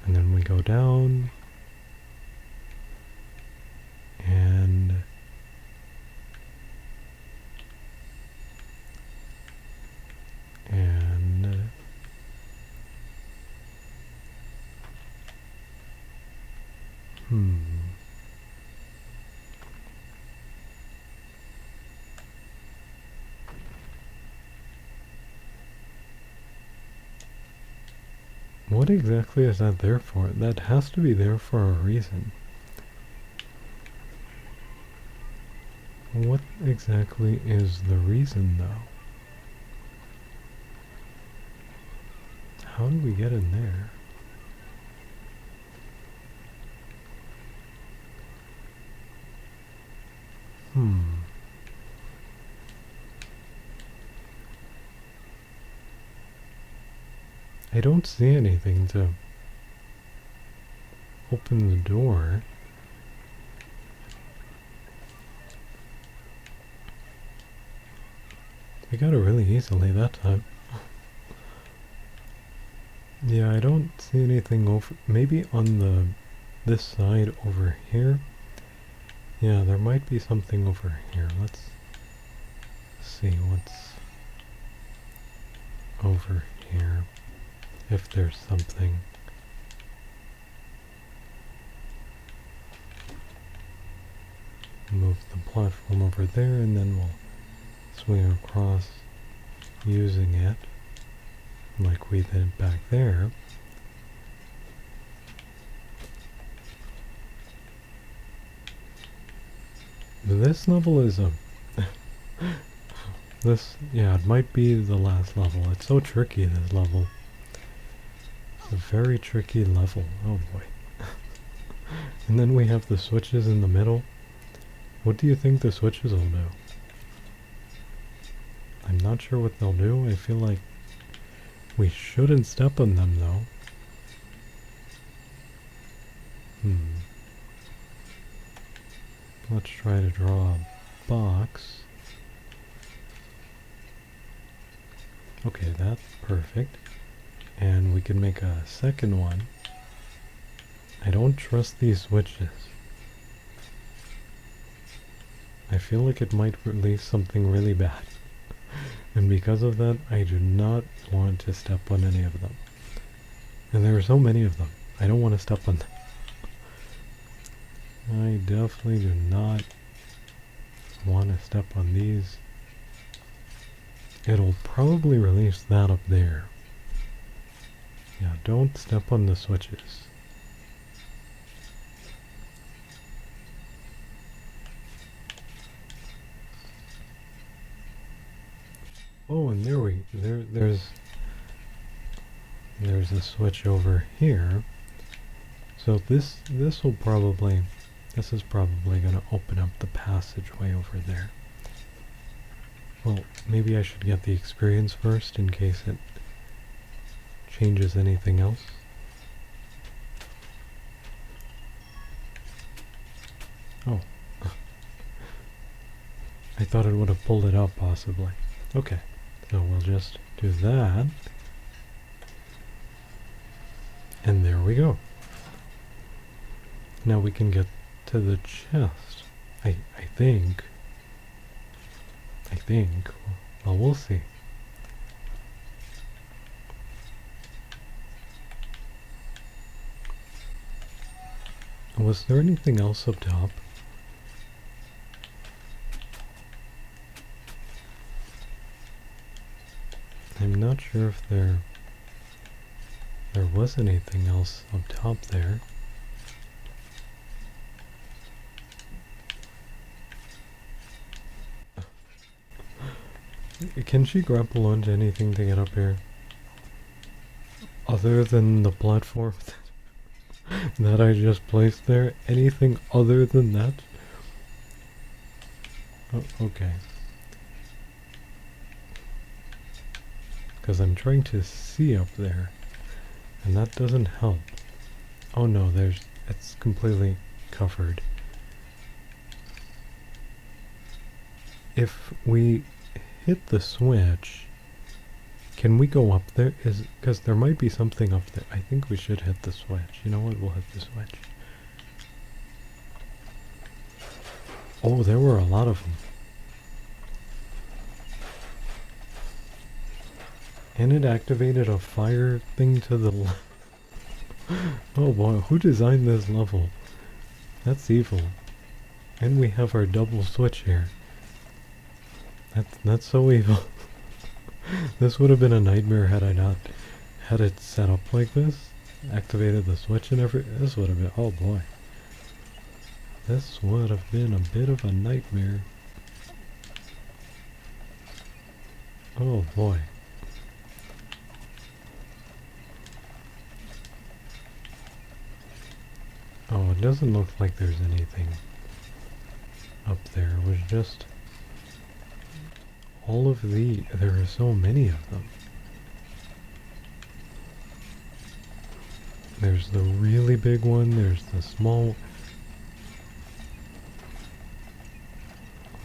And then we go down. And... What exactly is that there for? That has to be there for a reason. What exactly is the reason, though? How do we get in there? I don't see anything to open the door. We got it really easily that time. Yeah, I don't see anything over... Maybe on this side over here? Yeah, there might be something over here. Let's see what's over here. If there's something. Move the platform over there and then we'll swing across using it like we did back there. This level is a... yeah, it might be the last level. It's so tricky, this level. It's a very tricky level. Oh boy. And then we have the switches in the middle. What do you think the switches will do? I'm not sure what they'll do. I feel like we shouldn't step on them though. Let's try to draw a box. Okay, that's perfect. And we can make a second one. I don't trust these switches. I feel like it might release something really bad. And because of that, I do not want to step on any of them. And there are so many of them. I don't want to step on them. I definitely do not want to step on these. It'll probably release that up there. Yeah, don't step on the switches. Oh, and there's a switch over here. So this is probably gonna open up the passageway over there. Well, maybe I should get the experience first in case it changes anything else. Oh. I thought it would have pulled it up possibly. Okay. So we'll just do that. And there we go. Now we can get to the chest. I think. Well, we'll see. Was there anything else up top? I'm not sure if there was anything else up top there. Can she grapple onto anything to get up here? Other than the platform that I just placed there? Anything other than that? Oh, okay. Because I'm trying to see up there, and that doesn't help. Oh no, it's completely covered. If we hit the switch, can we go up there? Because there might be something up there. I think we should hit the switch. You know what? We'll hit the switch. Oh, there were a lot of them. And it activated a fire thing to the left. Oh boy, who designed this level? That's evil. And we have our double switch here. That's so evil. This would have been a nightmare had I not had it set up like this. Activated the switch and this would have been, oh boy. This would have been a bit of a nightmare. Oh boy. Oh, it doesn't look like there's anything up there. It was just all of there are so many of them. There's the really big one, there's the small,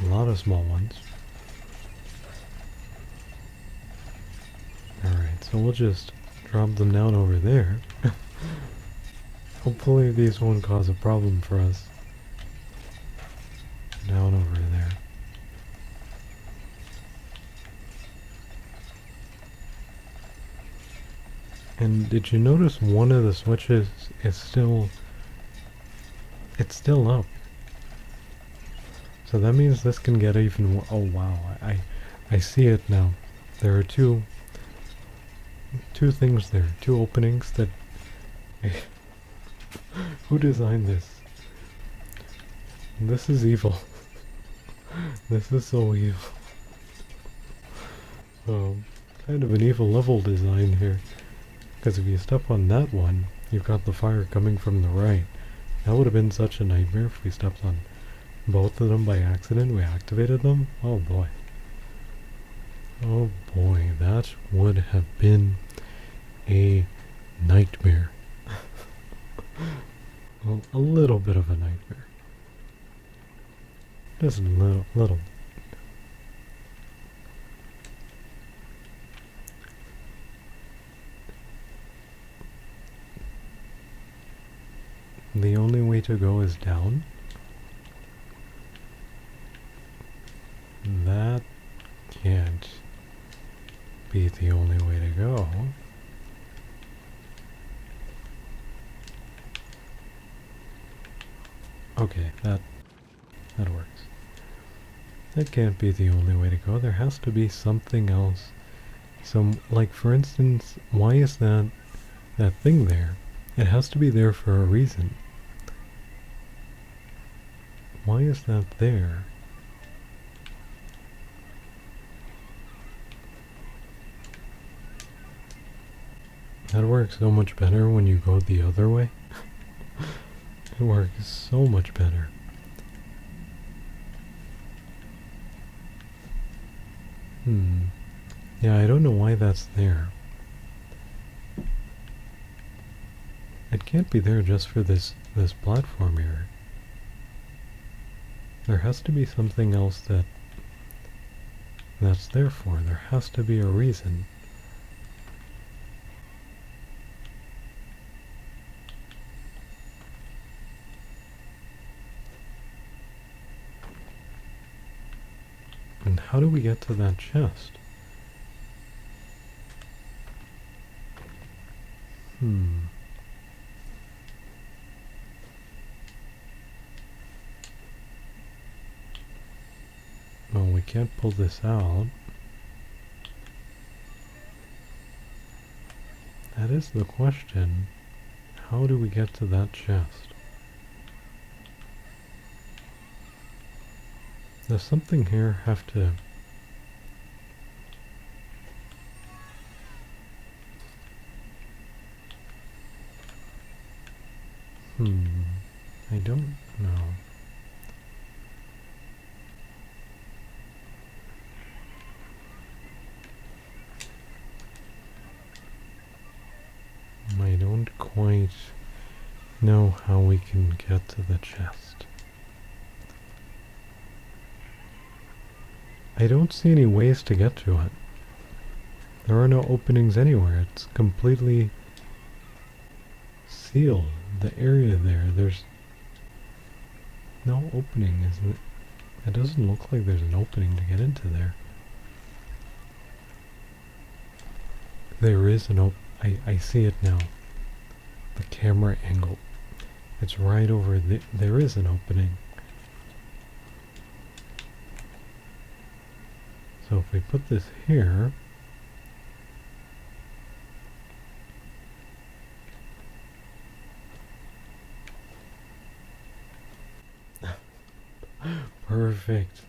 a lot of small ones. Alright, so we'll just drop them down over there. Hopefully these won't cause a problem for us. Down over there. And did you notice one of the switches is still... It's still up. So that means this can get even more... Oh wow, I see it now. There are two things there. Two openings that... Who designed this? This is evil. This is so evil. Kind of an evil level design here. Because if you step on that one, you've got the fire coming from the right. That would have been such a nightmare if we stepped on both of them by accident. We activated them. Oh boy. Oh boy, that would have been a nightmare. Well, a little bit of a nightmare. Just a little. The only way to go is down? That can't be the only way to go. Okay, that works. That can't be the only way to go. There has to be something else. Like for instance, why is that thing there? It has to be there for a reason. Why is that there? That works so much better when you go the other way. It works so much better. Yeah, I don't know why that's there. It can't be there just for this platform here. There has to be something else that's there for. There has to be a reason. And how do we get to that chest? Well, we can't pull this out. That is the question. How do we get to that chest? Does something here have to... I don't know. I don't quite know how we can get to the chest. I don't see any ways to get to it. There are no openings anywhere. It's completely sealed. The area there's no opening, isn't it? It doesn't look like there's an opening to get into there. There is an I see it now. The camera angle. It's right over there. There is an opening. So if we put this here, perfect.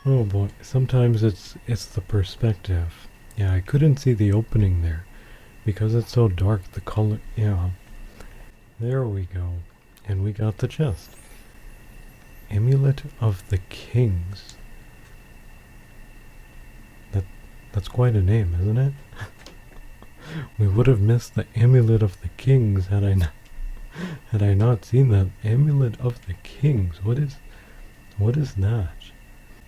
Oh boy, sometimes it's the perspective. Yeah, I couldn't see the opening there because it's so dark. The color, yeah. There we go, and we got the chest. Amulet of the Kings. That's quite a name, isn't it? We would have missed the Amulet of the Kings had I not seen that. Amulet of the Kings. What is that?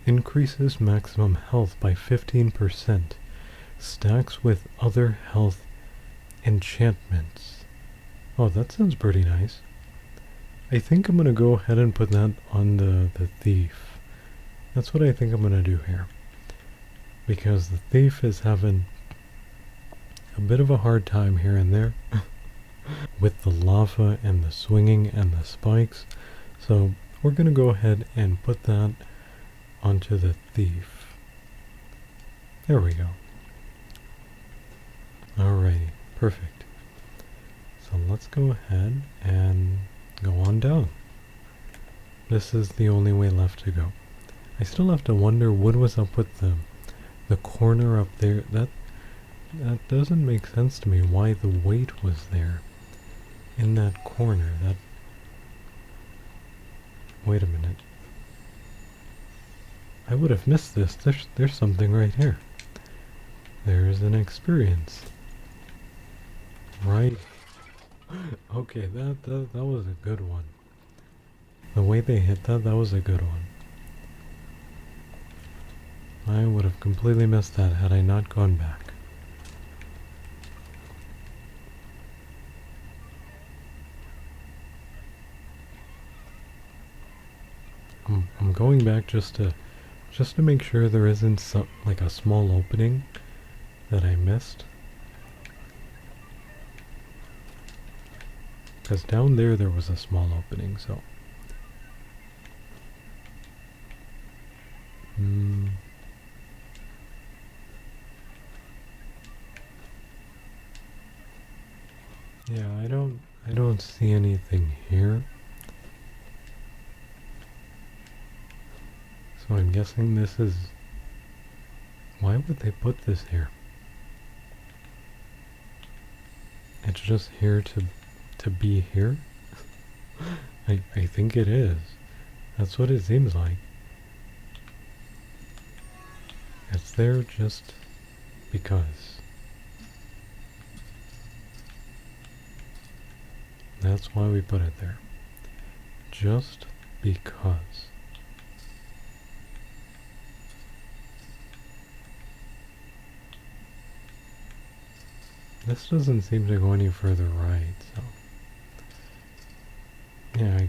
Increases maximum health by 15%. Stacks with other health enchantments. Oh, that sounds pretty nice. I think I'm going to go ahead and put that on the thief. That's what I think I'm going to do here. Because the thief is having a bit of a hard time here and there with the lava and the swinging and the spikes. So we're going to go ahead and put that onto the thief. There we go. Alrighty, perfect. So let's go ahead and go on down. This is the only way left to go. I still have to wonder what was up with the corner up there. That doesn't make sense to me, why the weight was there in that corner. Wait a minute. I would have missed this. There's something right here. There's an experience. Right. Okay, that was a good one. The way they hit that was a good one. I would have completely missed that had I not gone back. I'm going back just to make sure there isn't like a small opening that I missed. Because down there was a small opening, so. Yeah, I don't see anything here. So I'm guessing this is... Why would they put this here? It's just here to be here? I think it is. That's what it seems like. It's there just because. That's why we put it there. Just because. This doesn't seem to go any further right, so... Yeah,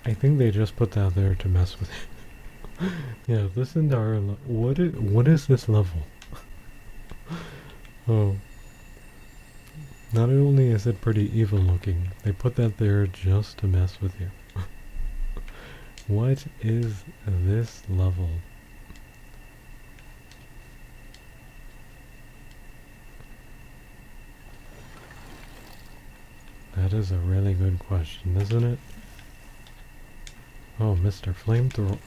I think they just put that there to mess with it. Yeah, this entire what is this level? Oh. Not only is it pretty evil looking, they put that there just to mess with you. What is this level? That is a really good question, isn't it? Oh, Mr. Flamethrower.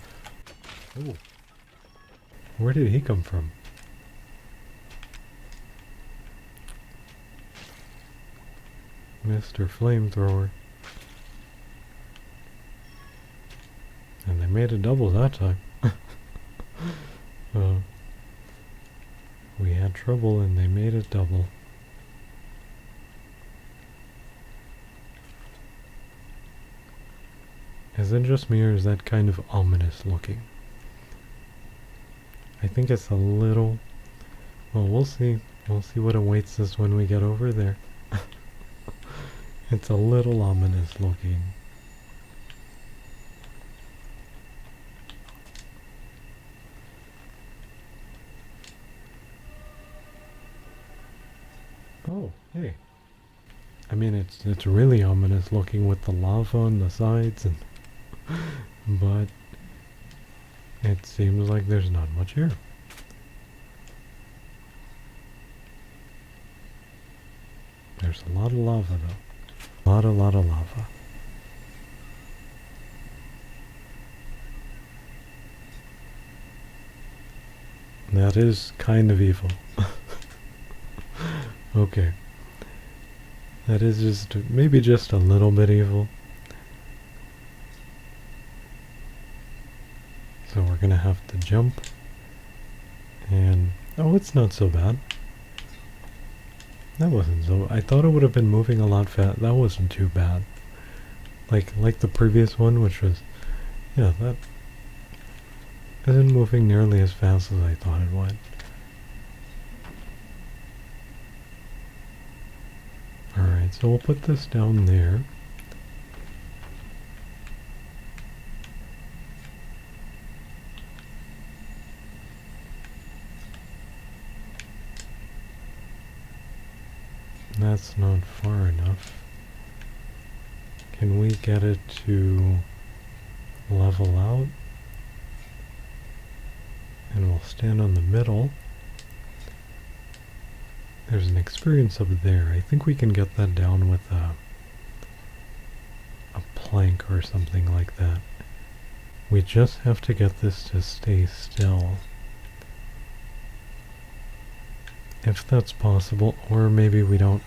Oh. Where did he come from? Mr. Flamethrower. And they made it double that time. We had trouble and they made it double. Is it just me or is that kind of ominous looking? I think it's a little... Well, we'll see. We'll see what awaits us when we get over there. It's a little ominous looking. Oh, hey. I mean, it's really ominous looking with the lava on the sides and... But it seems like there's not much here. There's a lot of lava though. A lot of lava. That is kind of evil. Okay. That is just, maybe just a little bit evil. So we're gonna have to jump. And, oh, it's not so bad. That wasn't so, I thought it would have been moving a lot fast. That wasn't too bad. Like the previous one, which was, yeah, that isn't moving nearly as fast as I thought it would. So we'll put this down there. That's not far enough. Can we get it to level out? And we'll stand on the middle. There's an experience up there. I think we can get that down with a plank or something like that. We just have to get this to stay still. If that's possible, or maybe we don't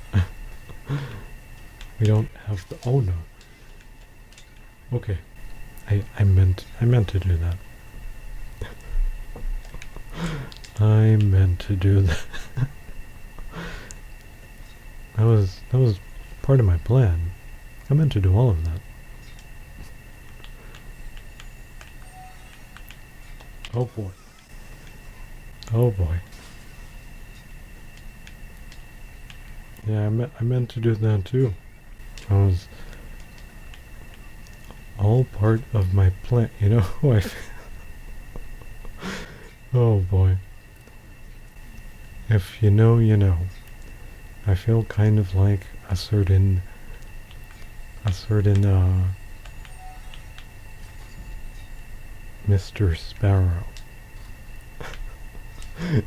we don't have the oh no. Okay. I meant to do that. I meant to do that. That was part of my plan. I meant to do all of that. Oh boy. Oh boy. Yeah, I meant to do that too. That was all part of my plan. You know who I feel? Oh boy. If you know, you know. I feel kind of like a certain Mr. Sparrow.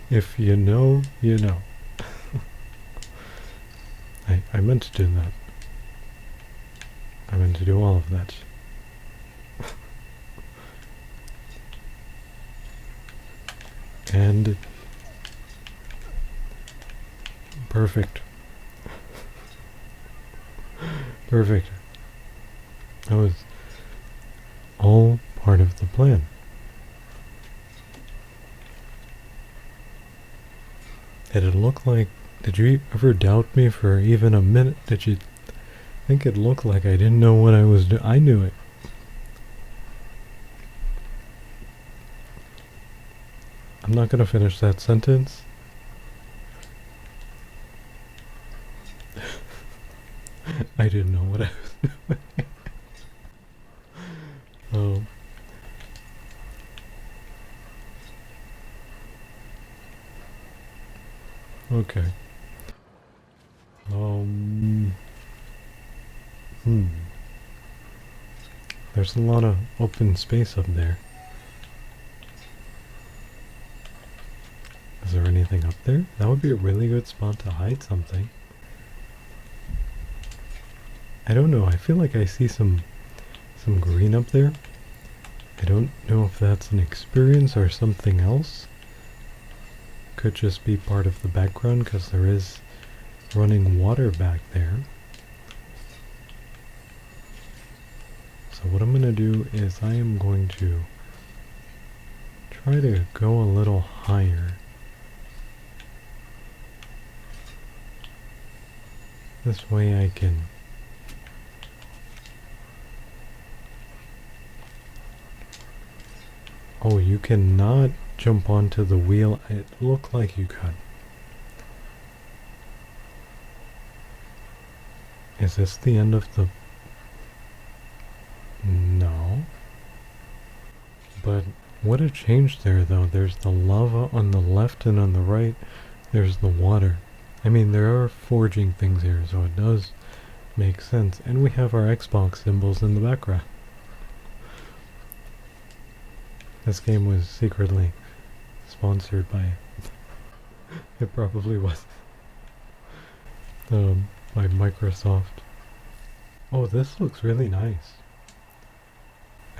If you know, you know. I meant to do that. I meant to do all of that. And perfect. Perfect. That was all part of the plan. Did it look like... Did you ever doubt me for even a minute? Did you think it looked like I didn't know what I was doing? I knew it. I'm not going to finish that sentence. I didn't know what I was doing. Oh. Okay. There's a lot of open space up there. Is there anything up there? That would be a really good spot to hide something. I don't know, I feel like I see some green up there. I don't know if that's an experience or something else. Could just be part of the background because there is running water back there. So what I'm going to do is I am going to try to go a little higher. This way I can oh, you cannot jump onto the wheel. It looked like you could. Is this the end of the... No. But what a change there though. There's the lava on the left and on the right there's the water. I mean, there are forging things here, so it does make sense. And we have our Xbox symbols in the background. This game was secretly sponsored by... It probably was. By Microsoft. Oh, this looks really nice.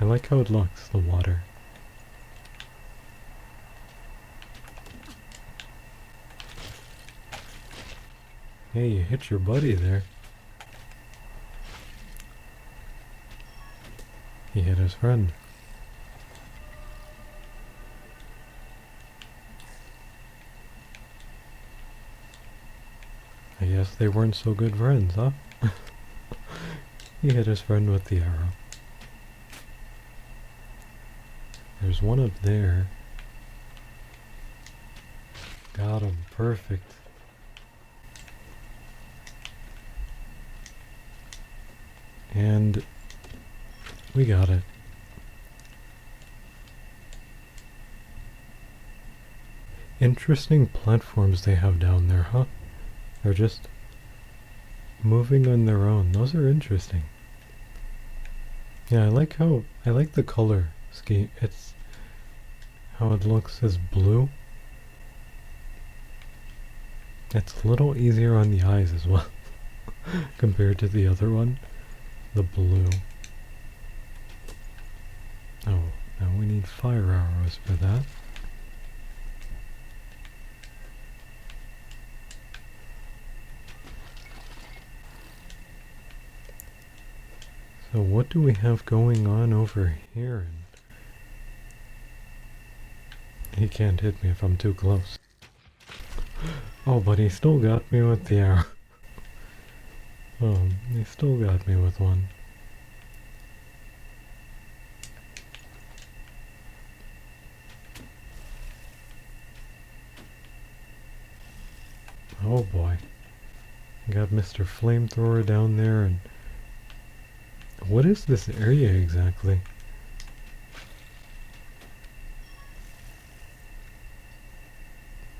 I like how it looks, the water. Hey, you hit your buddy there. He hit his friend. I guess they weren't so good friends, huh? He hit his friend with the arrow. There's one up there. Got him. Perfect. And we got it. Interesting platforms they have down there, huh? They're just moving on their own. Those are interesting. Yeah, I like the color scheme. It's how it looks as blue. It's a little easier on the eyes as well compared to the other one, the blue. Oh, now we need fire arrows for that. So what do we have going on over here? He can't hit me if I'm too close. Oh, but he still got me with the arrow. Oh, he still got me with one. Oh boy. Got Mr. Flamethrower down there, and what is this area exactly?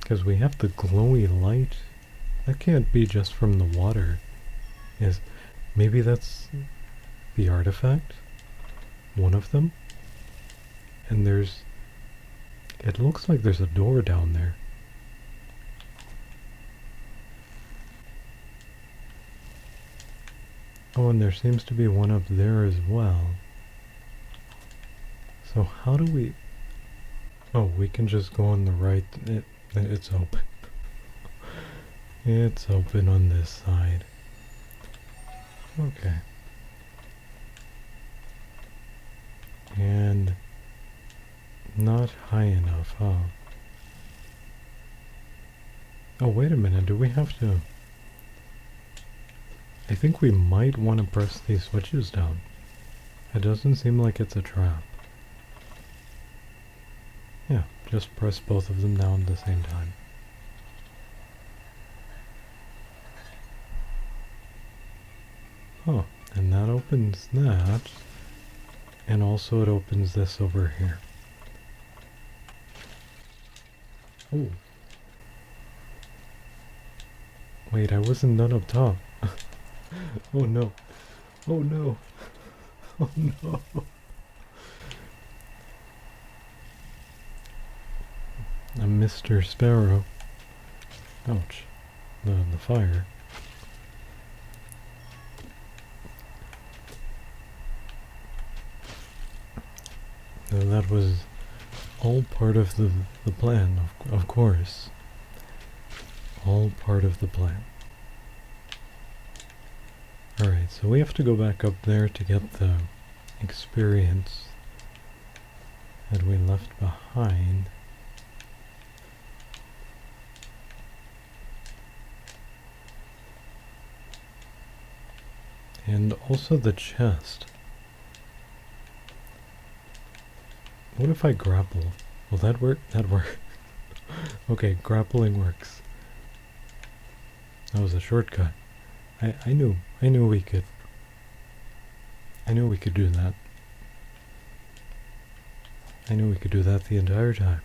Because we have the glowy light. That can't be just from the water. Maybe that's the artifact? One of them? And it looks like there's a door down there. Oh, and there seems to be one up there as well. So how do we... Oh, we can just go on the right. It's open. It's open on this side. Okay. And not high enough, huh? Oh, wait a minute. Do we have to... I think we might want to press these switches down. It doesn't seem like it's a trap. Yeah, just press both of them down at the same time. Oh, and that opens that. And also it opens this over here. Oh. Wait, I wasn't done up top. Oh no. Oh no. Oh no. I'm Mr. Sparrow. Ouch. The fire. No, that was all part of the plan, of course. All part of the plan. Alright, so we have to go back up there to get the experience that we left behind. And also the chest. What if I grapple? Will that work? That work. Okay, grappling works. That was a shortcut. I knew we could. I knew we could do that. I knew we could do that the entire time.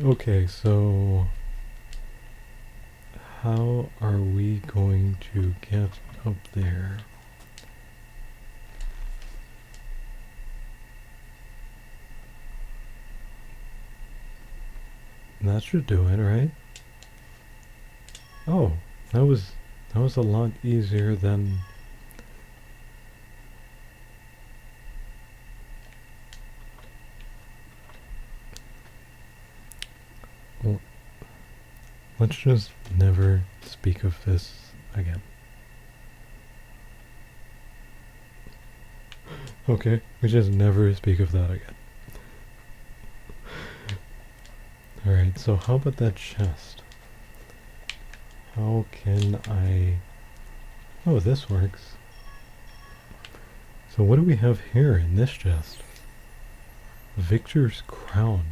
Okay, so how are we going to get up there? That should do it, right? Oh, that was a lot easier than... Well, let's just never speak of this again. Okay, we just never speak of that again. Alright, so how about that chest? How can I... Oh, this works. So what do we have here in this chest? Victor's crown.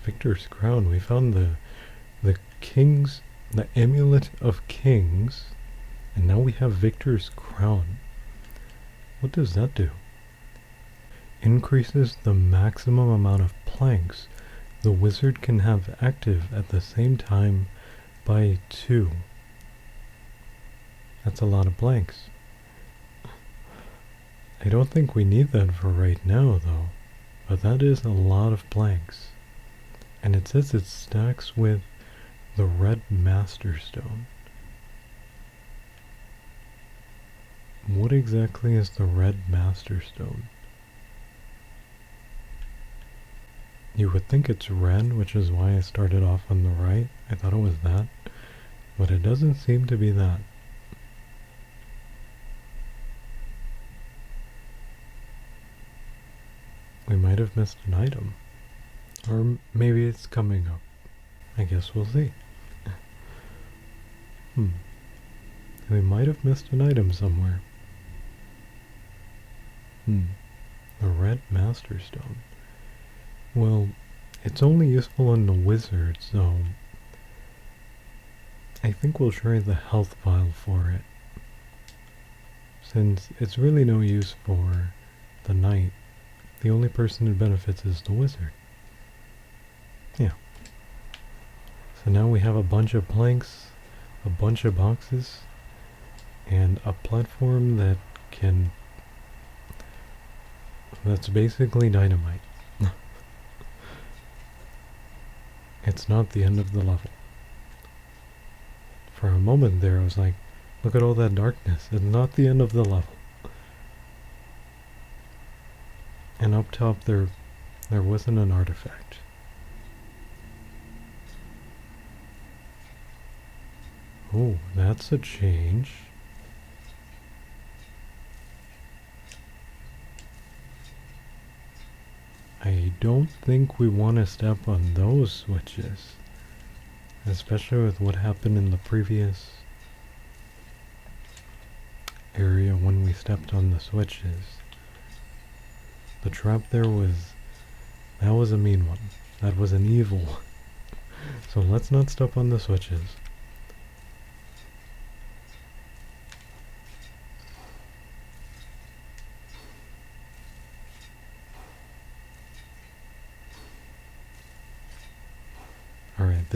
Victor's crown. We found the king's, the amulet of kings, and now we have Victor's crown. What does that do? Increases the maximum amount of planks the wizard can have active at the same time by 2. That's a lot of planks. I don't think we need that for right now though, but that is a lot of planks. And it says it stacks with the red master stone. What exactly is the red master stone? You would think it's red, which is why I started off on the right. I thought it was that, but it doesn't seem to be that. We might have missed an item. Or maybe it's coming up. I guess we'll see. We might have missed an item somewhere. The red master stone. Well, it's only useful on the wizard, so I think we'll try the health vial for it. Since it's really no use for the knight, the only person it benefits is the wizard. Yeah. So now we have a bunch of planks, a bunch of boxes, and a platform that's basically dynamite. It's not the end of the level. For a moment there I was like, look at all that darkness. It's not the end of the level. And up top there wasn't an artifact. Oh, that's a change. I don't think we want to step on those switches. Especially with what happened in the previous area when we stepped on the switches. The trap there that was a mean one. That was an evil one. So let's not step on the switches. Alright,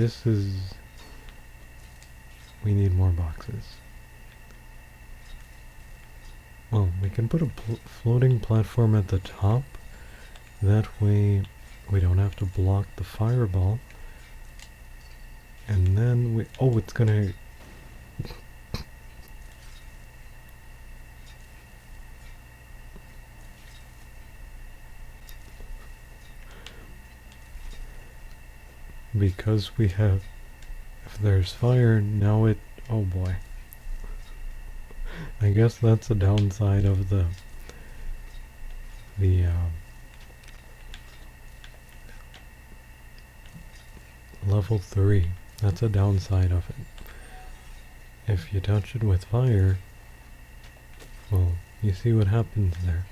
we need more boxes. Well, we can put a floating platform at the top. That way we don't have to block the fireball. And then it's gonna... Because if there's fire, now oh boy. I guess that's a downside of the level 3. That's a downside of it. If you touch it with fire, well, you see what happens there.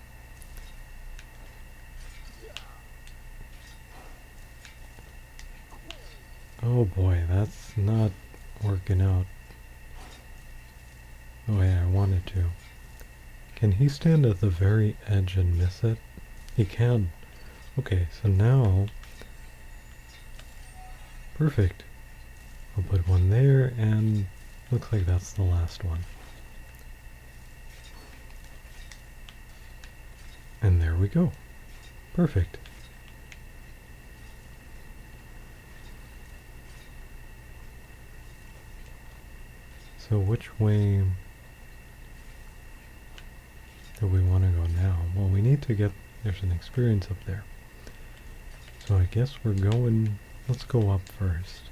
Oh boy, that's not working out the way I wanted to. Can he stand at the very edge and miss it? He can. Okay, so now... Perfect. I'll put one there, and looks like that's the last one. And there we go. Perfect. So which way do we want to go now? Well, we need to there's an experience up there. So I guess let's go up first.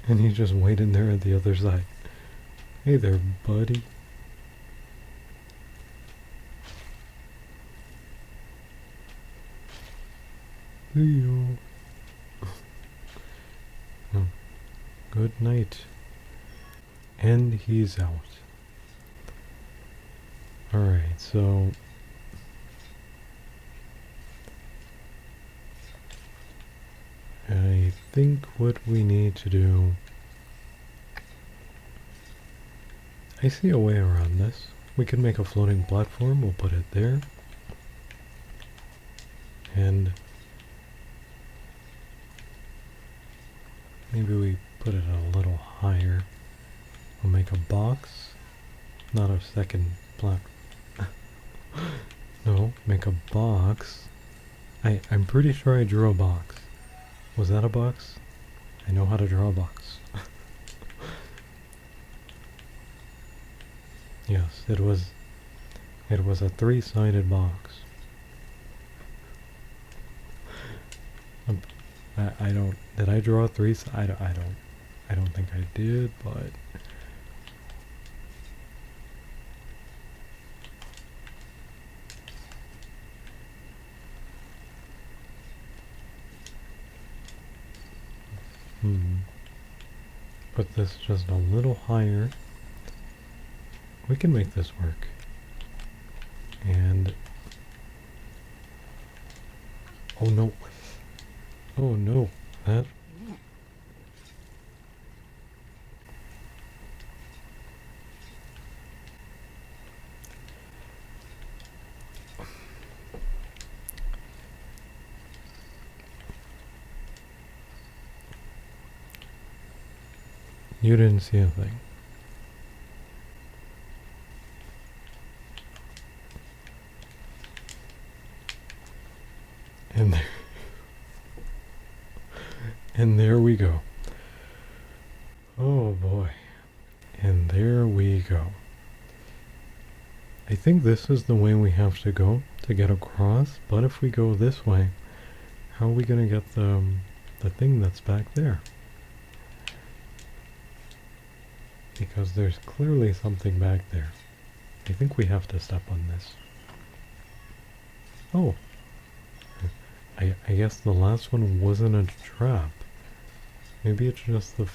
And he's just waiting there at the other side. Hey there, buddy. See you. Good night. And he's out. Alright, so I think what we need to do... I see a way around this. We can make a floating platform, we'll put it there. And maybe we put it a little higher. We'll make a box, not a second platform. No, make a box. I'm pretty sure I drew a box. Was that a box? I know how to draw a box. Yes, it was a three-sided box. I don't, did I draw three? I don't think I did, but put this just a little higher. We can make this work. And oh no. Oh no. That you didn't see a thing. And there, and there we go. Oh boy. And there we go. I think this is the way we have to go to get across, but if we go this way, how are we gonna get the thing that's back there? Because there's clearly something back there. I think we have to step on this. Oh. I guess the last one wasn't a trap. Maybe it's just the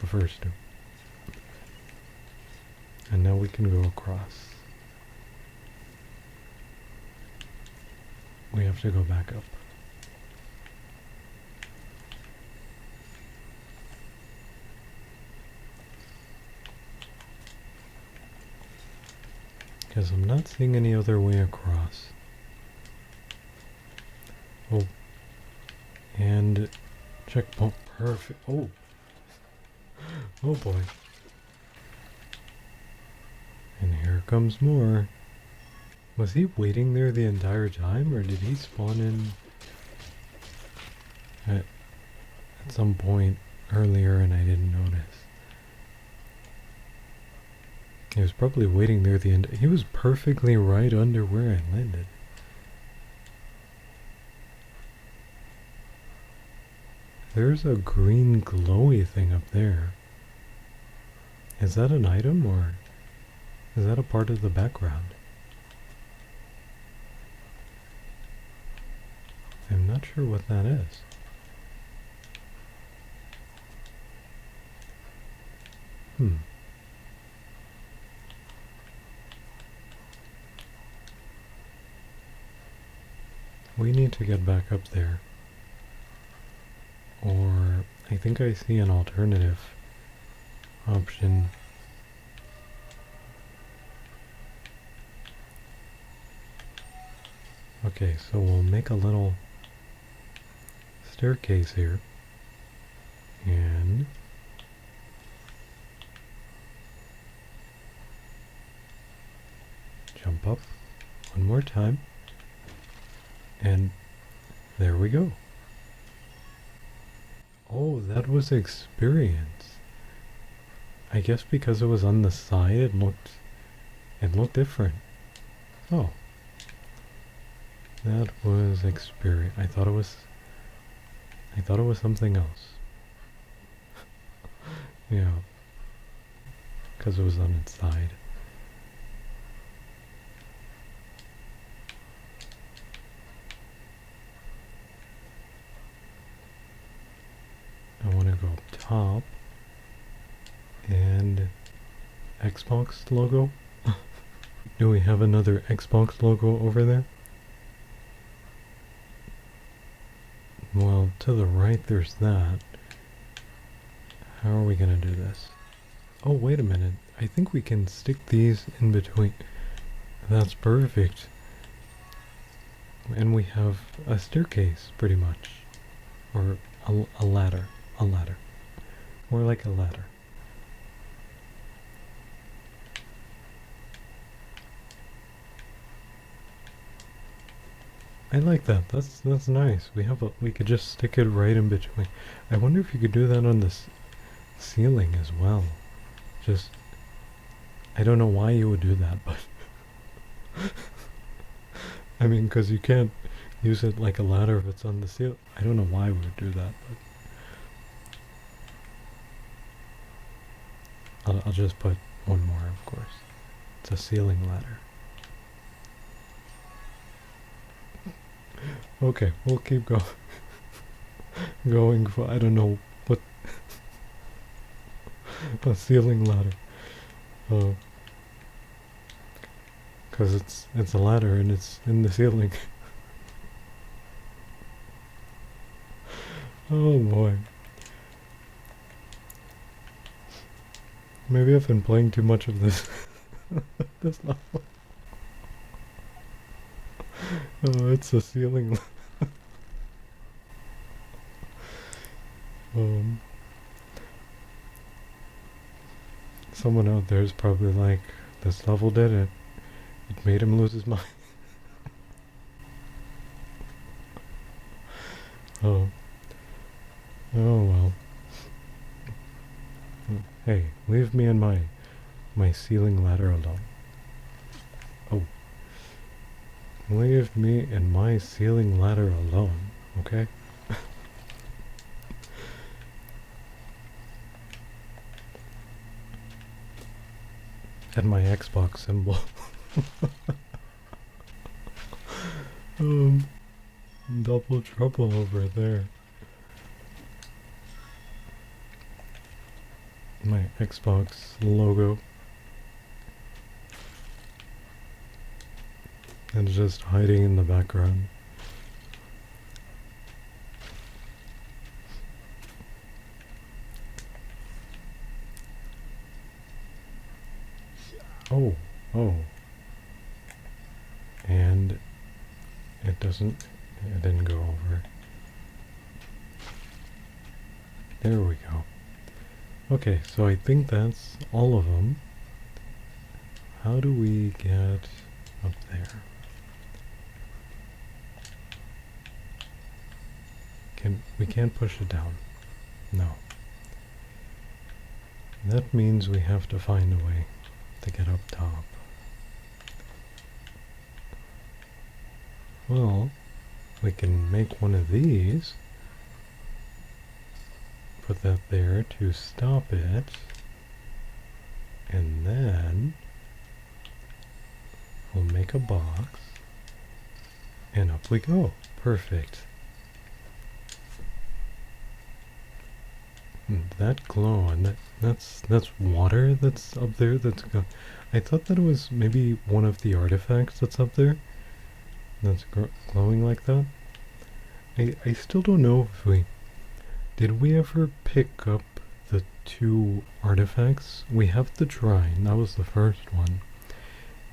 first two. And now we can go across. We have to go back up. Because I'm not seeing any other way across. Oh. And checkpoint. Perfect. Oh. Oh boy. And here comes more. Was he waiting there the entire time, or did he spawn in at some point earlier and I didn't notice? He was probably waiting there the end. He was perfectly right under where I landed. There's a green glowy thing up there. Is that an item, or is that a part of the background? I'm not sure what that is. We need to get back up there. Or I think I see an alternative option. Okay, so we'll make a little staircase here. And jump up one more time. And there we go. Oh, that was experience. I guess because it was on the side, it looked different. Oh. That was experience. I thought it was something else. Yeah. Because it was on its side. I want to go top and Xbox logo. Do we have another Xbox logo over there? Well, to the right there's that. How are we gonna do this? Oh, wait a minute. I think we can stick these in between. That's perfect. And we have a staircase, pretty much. Or a ladder. A ladder. More like a ladder. I like that. That's nice. We could just stick it right in between. I wonder if you could do that on this ceiling as well. Just, I don't know why you would do that, but I mean, because you can't use it like a ladder if it's on the ceiling. I don't know why we would do that, but I'll just put one more, of course. It's a ceiling ladder. Okay, we'll keep going for, I don't know what, a ceiling ladder. Because it's a ladder and it's in the ceiling. Oh boy. Maybe I've been playing too much of this. This level. Oh, it's a ceiling. Someone out there is probably like, this level did it. It made him lose his mind. Oh. Oh well. Hey, leave me and my ceiling ladder alone. Oh. Leave me and my ceiling ladder alone, okay? And my Xbox symbol. Double trouble over there. My Xbox logo. And just hiding in the background. Oh. And it didn't go over. There we go. Okay, so I think that's all of them. How do we get up there? We can't push it down. No. That means we have to find a way to get up top. Well, we can make one of these. Put that there to stop it. And then we'll make a box. And up we go. Perfect. That glow, and that's water that's up there. I thought that it was maybe one of the artifacts that's up there. That's glowing like that. I still don't know if did we ever pick up the two artifacts? We have the Trine, that was the first one.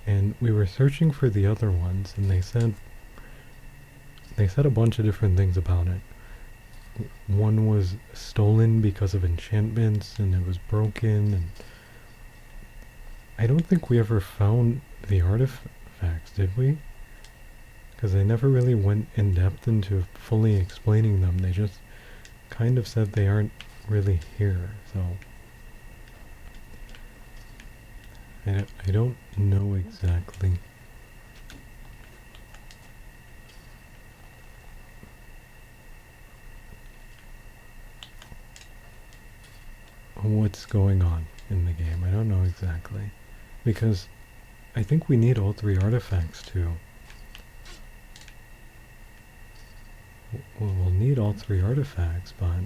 And we were searching for the other ones, and they said a bunch of different things about it. One was stolen because of enchantments, and it was broken, and I don't think we ever found the artifacts, did we? Because they never really went in depth into fully explaining them. They just kind of said they aren't really here, so I don't know exactly. What's going on in the game. I don't know exactly. Because I think we need all three artifacts too. We'll need all three artifacts, but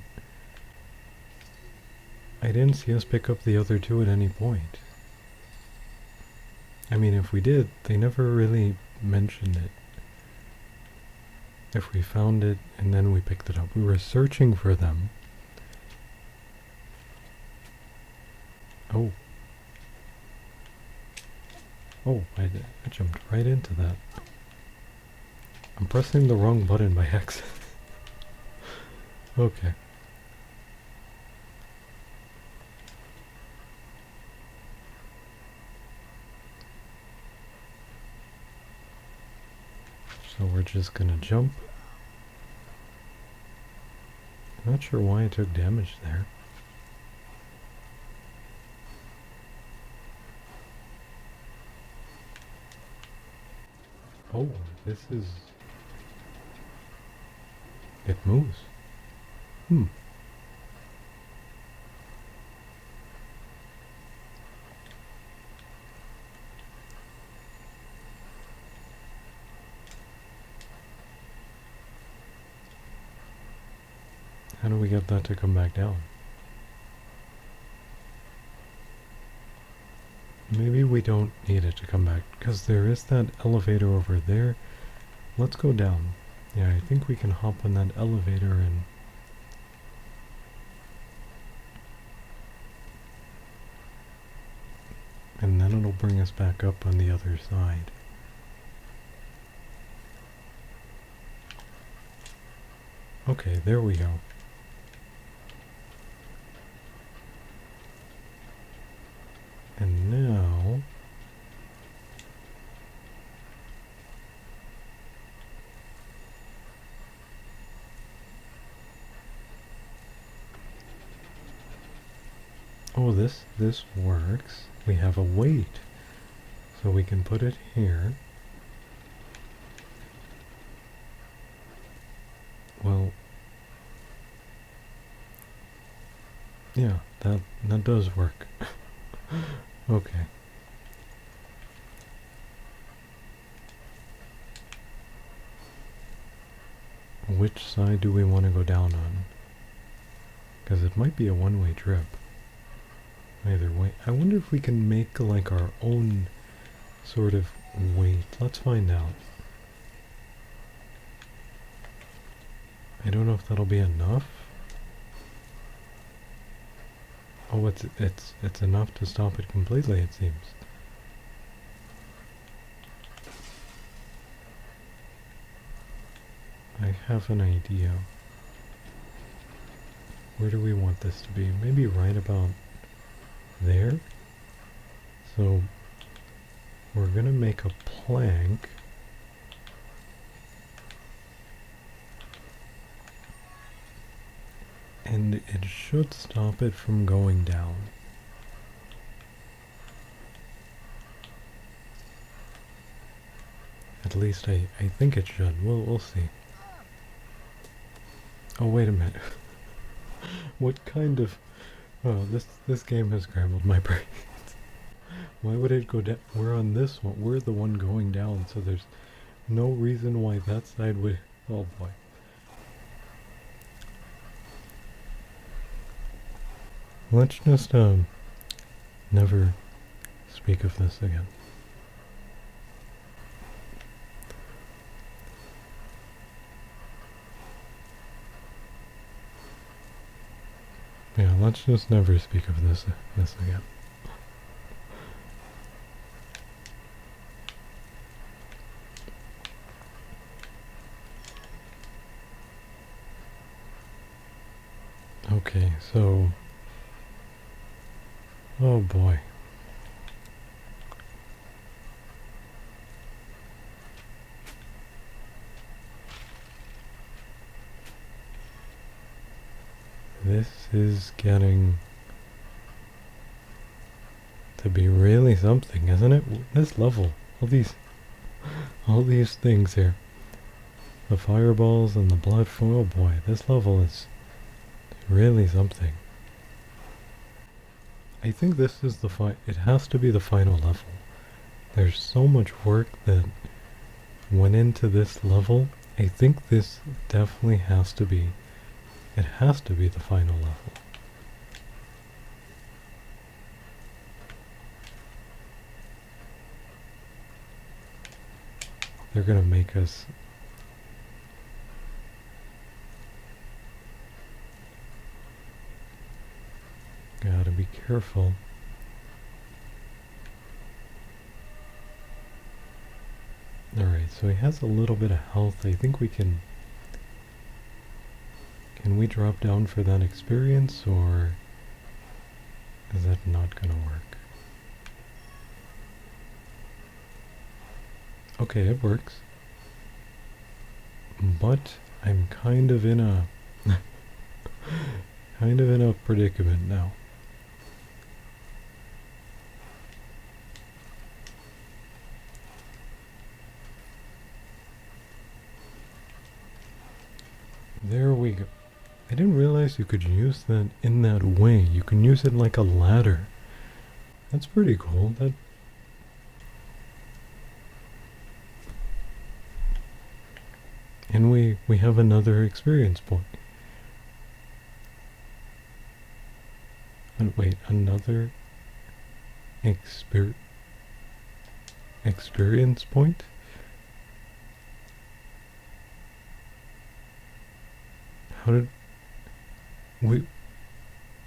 I didn't see us pick up the other two at any point. I mean, if we did, they never really mentioned it. If we found it and then we picked it up. We were searching for them. Oh. Oh, I jumped right into that. I'm pressing the wrong button by accident. Okay. So we're just gonna jump. I'm not sure why I took damage there. Oh, this is... It moves. Hmm. How do we get that to come back down? Maybe we don't need it to come back, because there is that elevator over there. Let's go down. Yeah, I think we can hop on that elevator and then it'll bring us back up on the other side. Okay, there we go. And now... Oh, this works. We have a weight. So we can put it here. Well... Yeah, that does work. Okay. Which side do we want to go down on? Because it might be a one-way trip. Either way. I wonder if we can make like our own sort of weight. Let's find out. I don't know if that'll be enough. Oh, it's enough to stop it completely, it seems. I have an idea. Where do we want this to be? Maybe right about there? So, we're gonna make a plank. And it should stop it from going down. At least I think it should. We'll see. Oh, wait a minute. What kind of... Oh, this game has scrambled my brains. Why would it go down? We're on this one. We're the one going down, so there's no reason why that side would... Oh boy. Let's just, never speak of this again. Yeah, let's just never speak of this again. Okay, so... Oh boy. This is getting to be really something, isn't it? This level, all these things here. The fireballs and the blood, oh boy, this level is really something. I think this is it has to be the final level. There's so much work that went into this level. I think this definitely has to be, it has to be the final level. they're gonna make us... Gotta be careful. Alright, so he has a little bit of health. I think we can... Can we drop down for that experience, or is that not gonna work? Okay, it works. But I'm kind of in a... kind of in a predicament now. There we go. I didn't realize you could use that in that way. You can use it like a ladder. That's pretty cool. And we have another experience point. And wait, another experience point? How did we...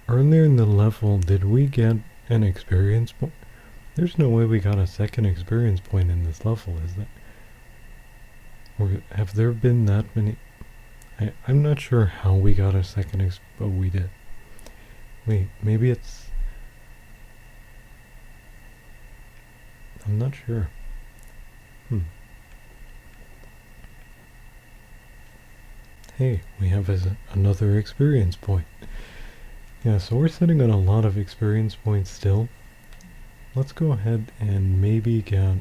Earlier in the level, did we get an experience point? There's no way we got a second experience point in this level, is there? Or have there been that many? I'm not sure how we got a second but we did. Wait, maybe it's... I'm not sure. Hey, we have another experience point. Yeah, so we're sitting on a lot of experience points still. Let's go ahead and maybe get...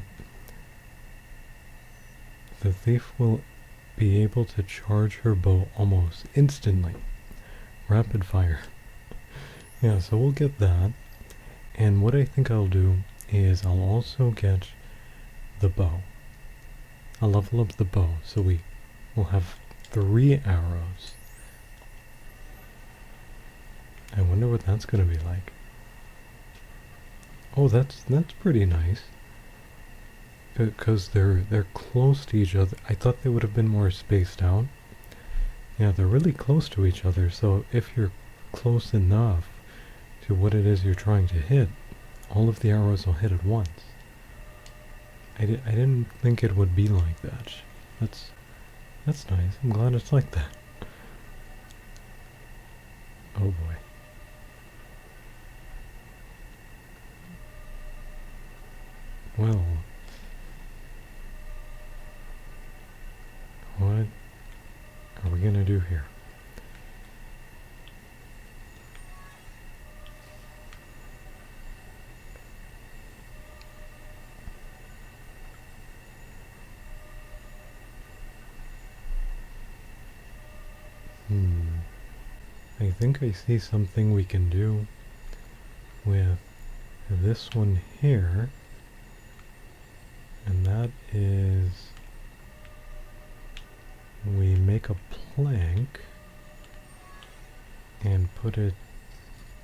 The thief will be able to charge her bow almost instantly. Rapid fire. Yeah, so we'll get that. And what I think I'll do is I'll also get the bow. I'll level up the bow so we will have 3 arrows. I wonder what that's gonna be like. Oh, that's pretty nice. Because they're close to each other. I thought they would have been more spaced out. Yeah, they're really close to each other, so if you're close enough to what it is you're trying to hit, all of the arrows will hit at once. I didn't think it would be like that. That's nice. I'm glad it's like that. Oh boy. Well... What are we gonna do here? I think I see something we can do with this one here, and that is we make a plank and put it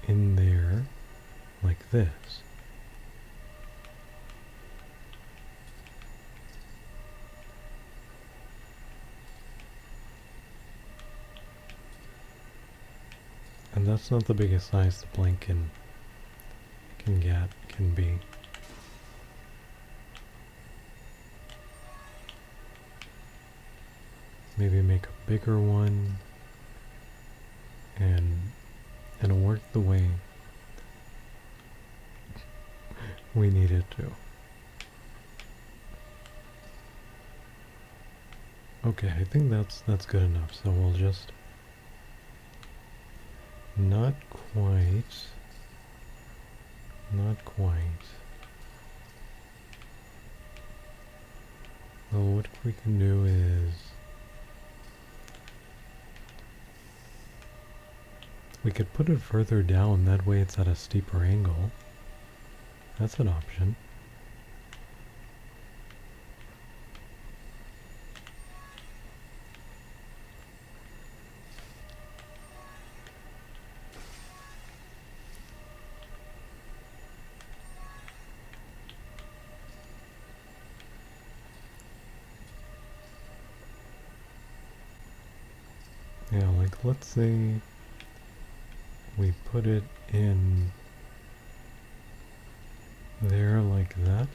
in there like this. And that's not the biggest size the plank can be. Maybe make a bigger one, and it'll work the way we need it to. Okay, I think that's good enough. So we'll just not quite. Well, what we can do is we could put it further down, that way it's at a steeper angle. That's an option. Yeah, like let's say we put it in there like that.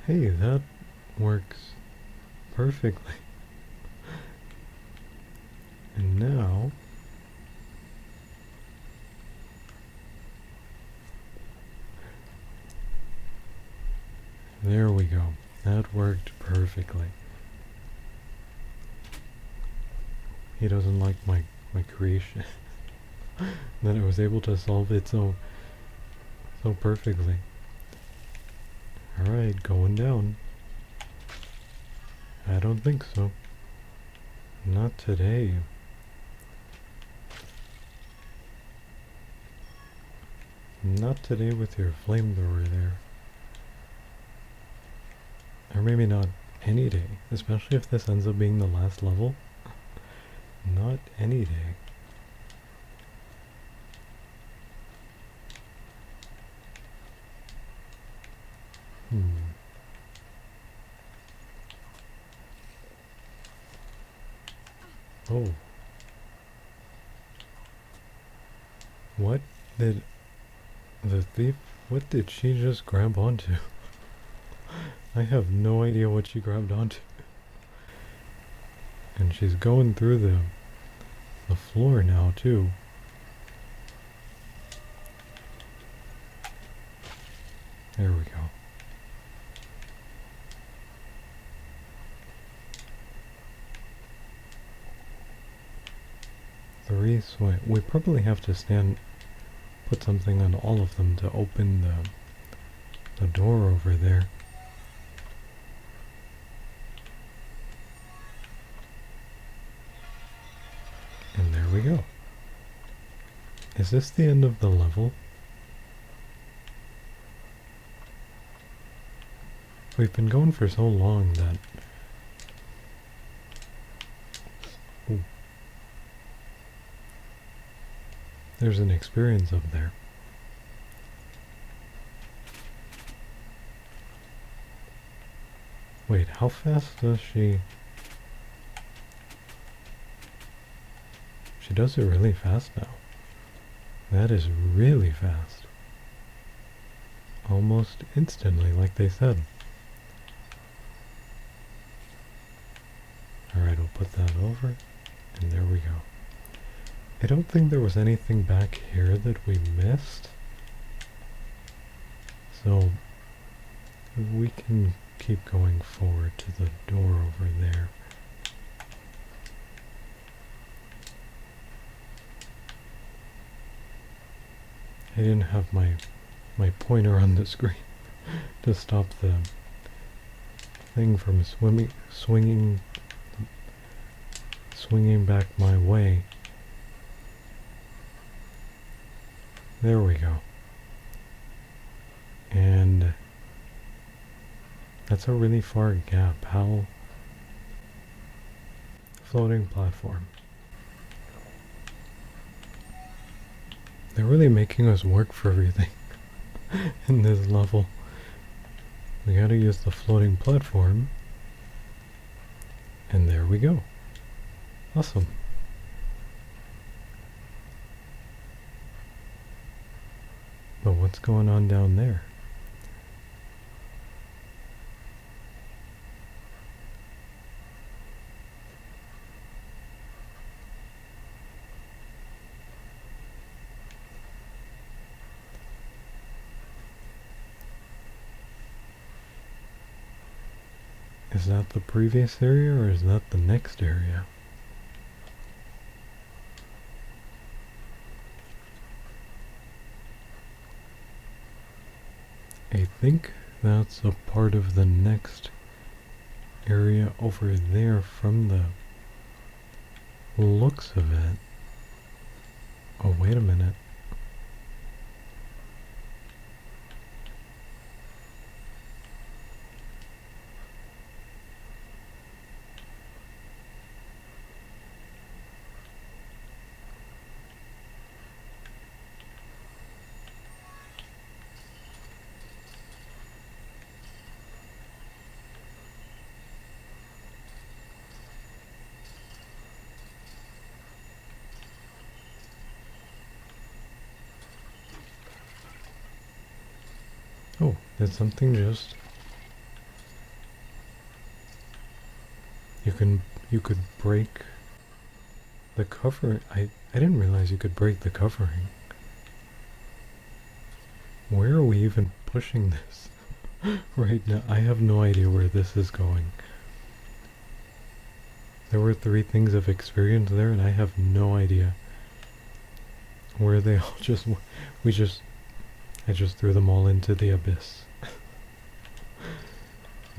Hey, that works perfectly. And now there we go. That worked perfectly. He doesn't like my creation. That I was able to solve it so perfectly. Alright, going down. I don't think so. Not today. Not today with your flamethrower there. Or maybe not any day, especially if this ends up being the last level. Not any day. Oh. What did the thief, what did she just grab onto? I have no idea what she grabbed onto. And she's going through the floor now too. There we go. We probably have to put something on all of them to open the door over there. And there we go. Is this the end of the level? We've been going for so long that... Ooh. There's an experience up there. Wait, how fast does she... She does it really fast now. That is really fast. Almost instantly, like they said. Alright, we'll put that over, and there we go. I don't think there was anything back here that we missed. So, we can keep going forward to the door over there. I didn't have my pointer on the screen to stop the thing from swinging back my way. There we go. And that's a really far gap. How? Floating platform. They're really making us work for everything in this level. We gotta use the floating platform. And there we go. Awesome. But what's going on down there? Is that the previous area or is that the next area? I think that's a part of the next area over there from the looks of it. Oh, wait a minute. Did something just... You could break the cover. I didn't realize you could break the covering. Where are we even pushing this right now? I have no idea where this is going. There were 3 things of experience there, and I have no idea where they all just... I just threw them all into the abyss.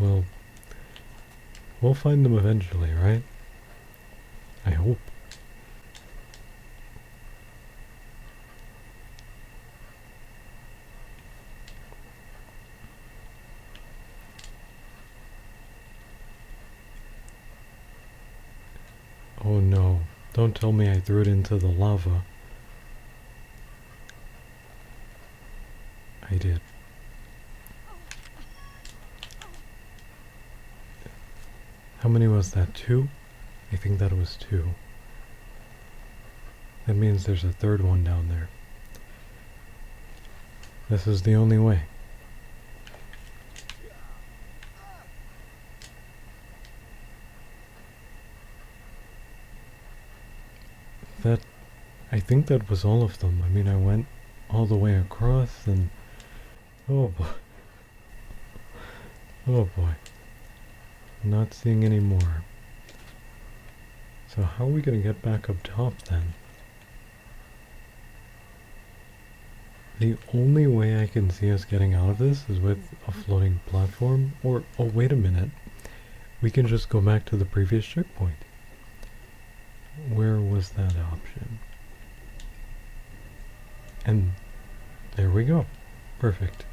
Well, we'll find them eventually, right? I hope. Oh no, don't tell me I threw it into the lava. I did. How many was that? 2? I think that was 2. That means there's a 3rd one down there. This is the only way. I think that was all of them. I mean, I went all the way across and... Oh boy. Oh boy. Not seeing any more. So how are we gonna get back up top then? The only way I can see us getting out of this is with a floating platform, or, oh wait a minute, we can just go back to the previous checkpoint. Where was that option? And there we go. Perfect.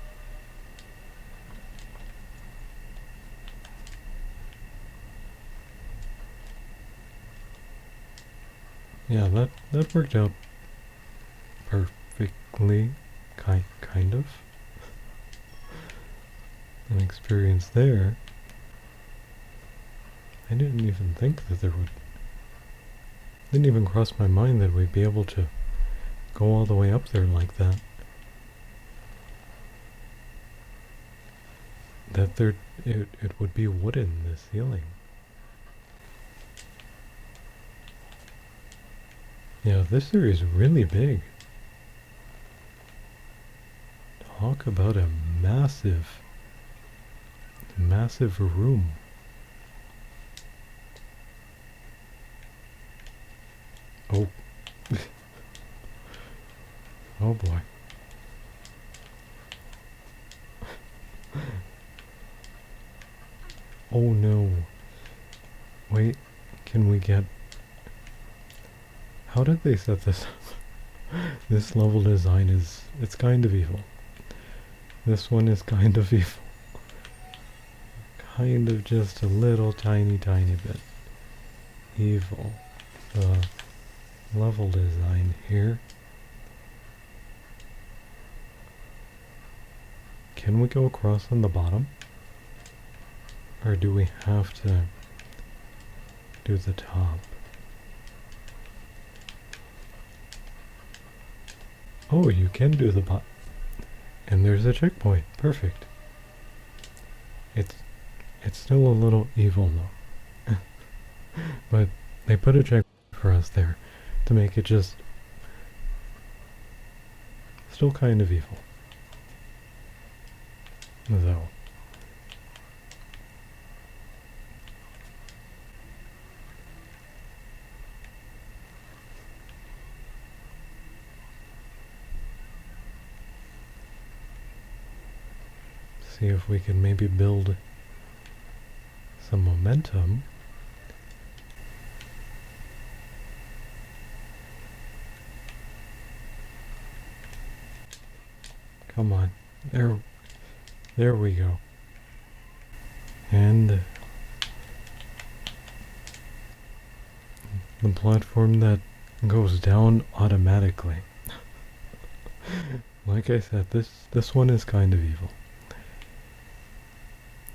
Yeah, that worked out perfectly, kind of. An experience there. I didn't even think that there would... Didn't even cross my mind that we'd be able to go all the way up there like that. That it would be wooden, the ceiling. Yeah, this area is really big. Talk about a massive room. Oh. Oh boy. Oh no. Wait, can we get... How did they set this up? This level design is... It's kind of evil. This one is kind of evil. Kind of just a little tiny bit evil. The level design here. Can we go across on the bottom? Or do we have to do the top? Oh, you can do the bottom. And there's a checkpoint. Perfect. It's still a little evil though. But they put a checkpoint for us there to make it just still kind of evil. Though. See if we can maybe build some momentum. Come on. There we go. And the platform that goes down automatically. Like I said, this one is kind of evil.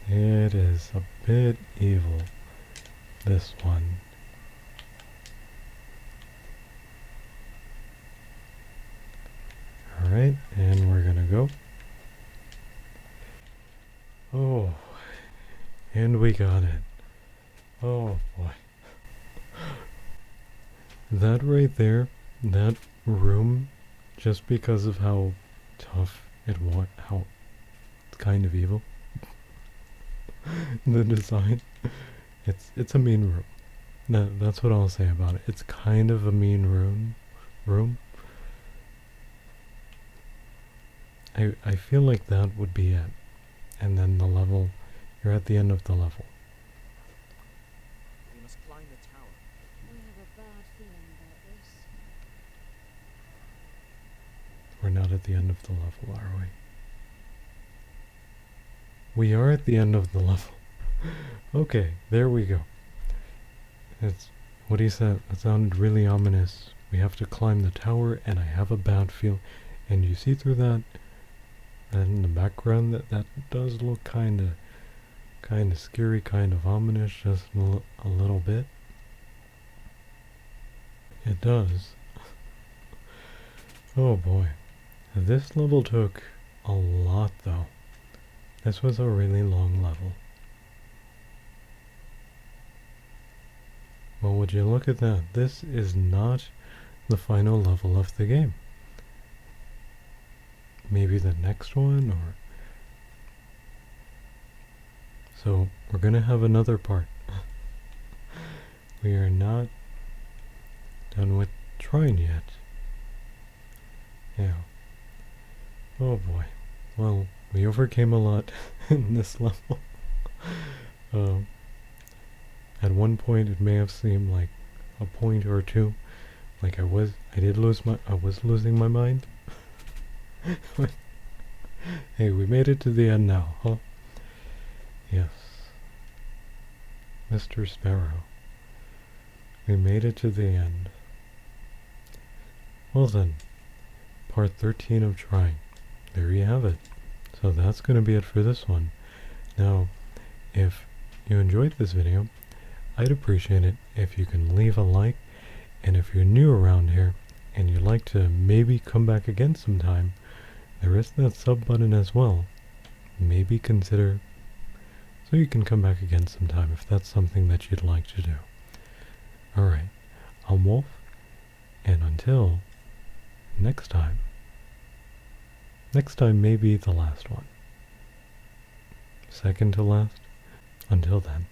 It is a bit evil, this one. Alright, and we're gonna go. Oh, and we got it. Oh boy. That right there, that room, just because of how tough it was, how it's kind of evil, the design, it's a mean room. That's what I'll say about it. It's kind of a mean room. I feel like that would be it. And then the level, you're at the end of the level. We must climb the tower. I have a bad feeling about this. We're not at the end of the level, are we? We are at the end of the level. Okay, there we go. It's what he said. It sounded really ominous. We have to climb the tower, and I have a bad feel. And you see through that, and in the background, that does look kind of scary, kind of ominous, just a little bit. It does. Oh boy. This level took a lot though. This was a really long level. Well, would you look at that? This is not the final level of the game. Maybe the next one, or... So, we're gonna have another part. We are not done with Trine yet. Yeah. Oh boy. Well, we overcame a lot in this level. At one point it may have seemed like a point or two. Like I was losing my mind. Hey, we made it to the end now, huh? Yes. Mr. Sparrow. We made it to the end. Well then, part 13 of Trine. There you have it. So that's going to be it for this one. Now, if you enjoyed this video, I'd appreciate it if you can leave a like, and if you're new around here and you'd like to maybe come back again sometime, there is that sub button as well. Maybe consider, so you can come back again sometime if that's something that you'd like to do. Alright, I'm Wolf, and until next time may be the last one. Second to last. Until then.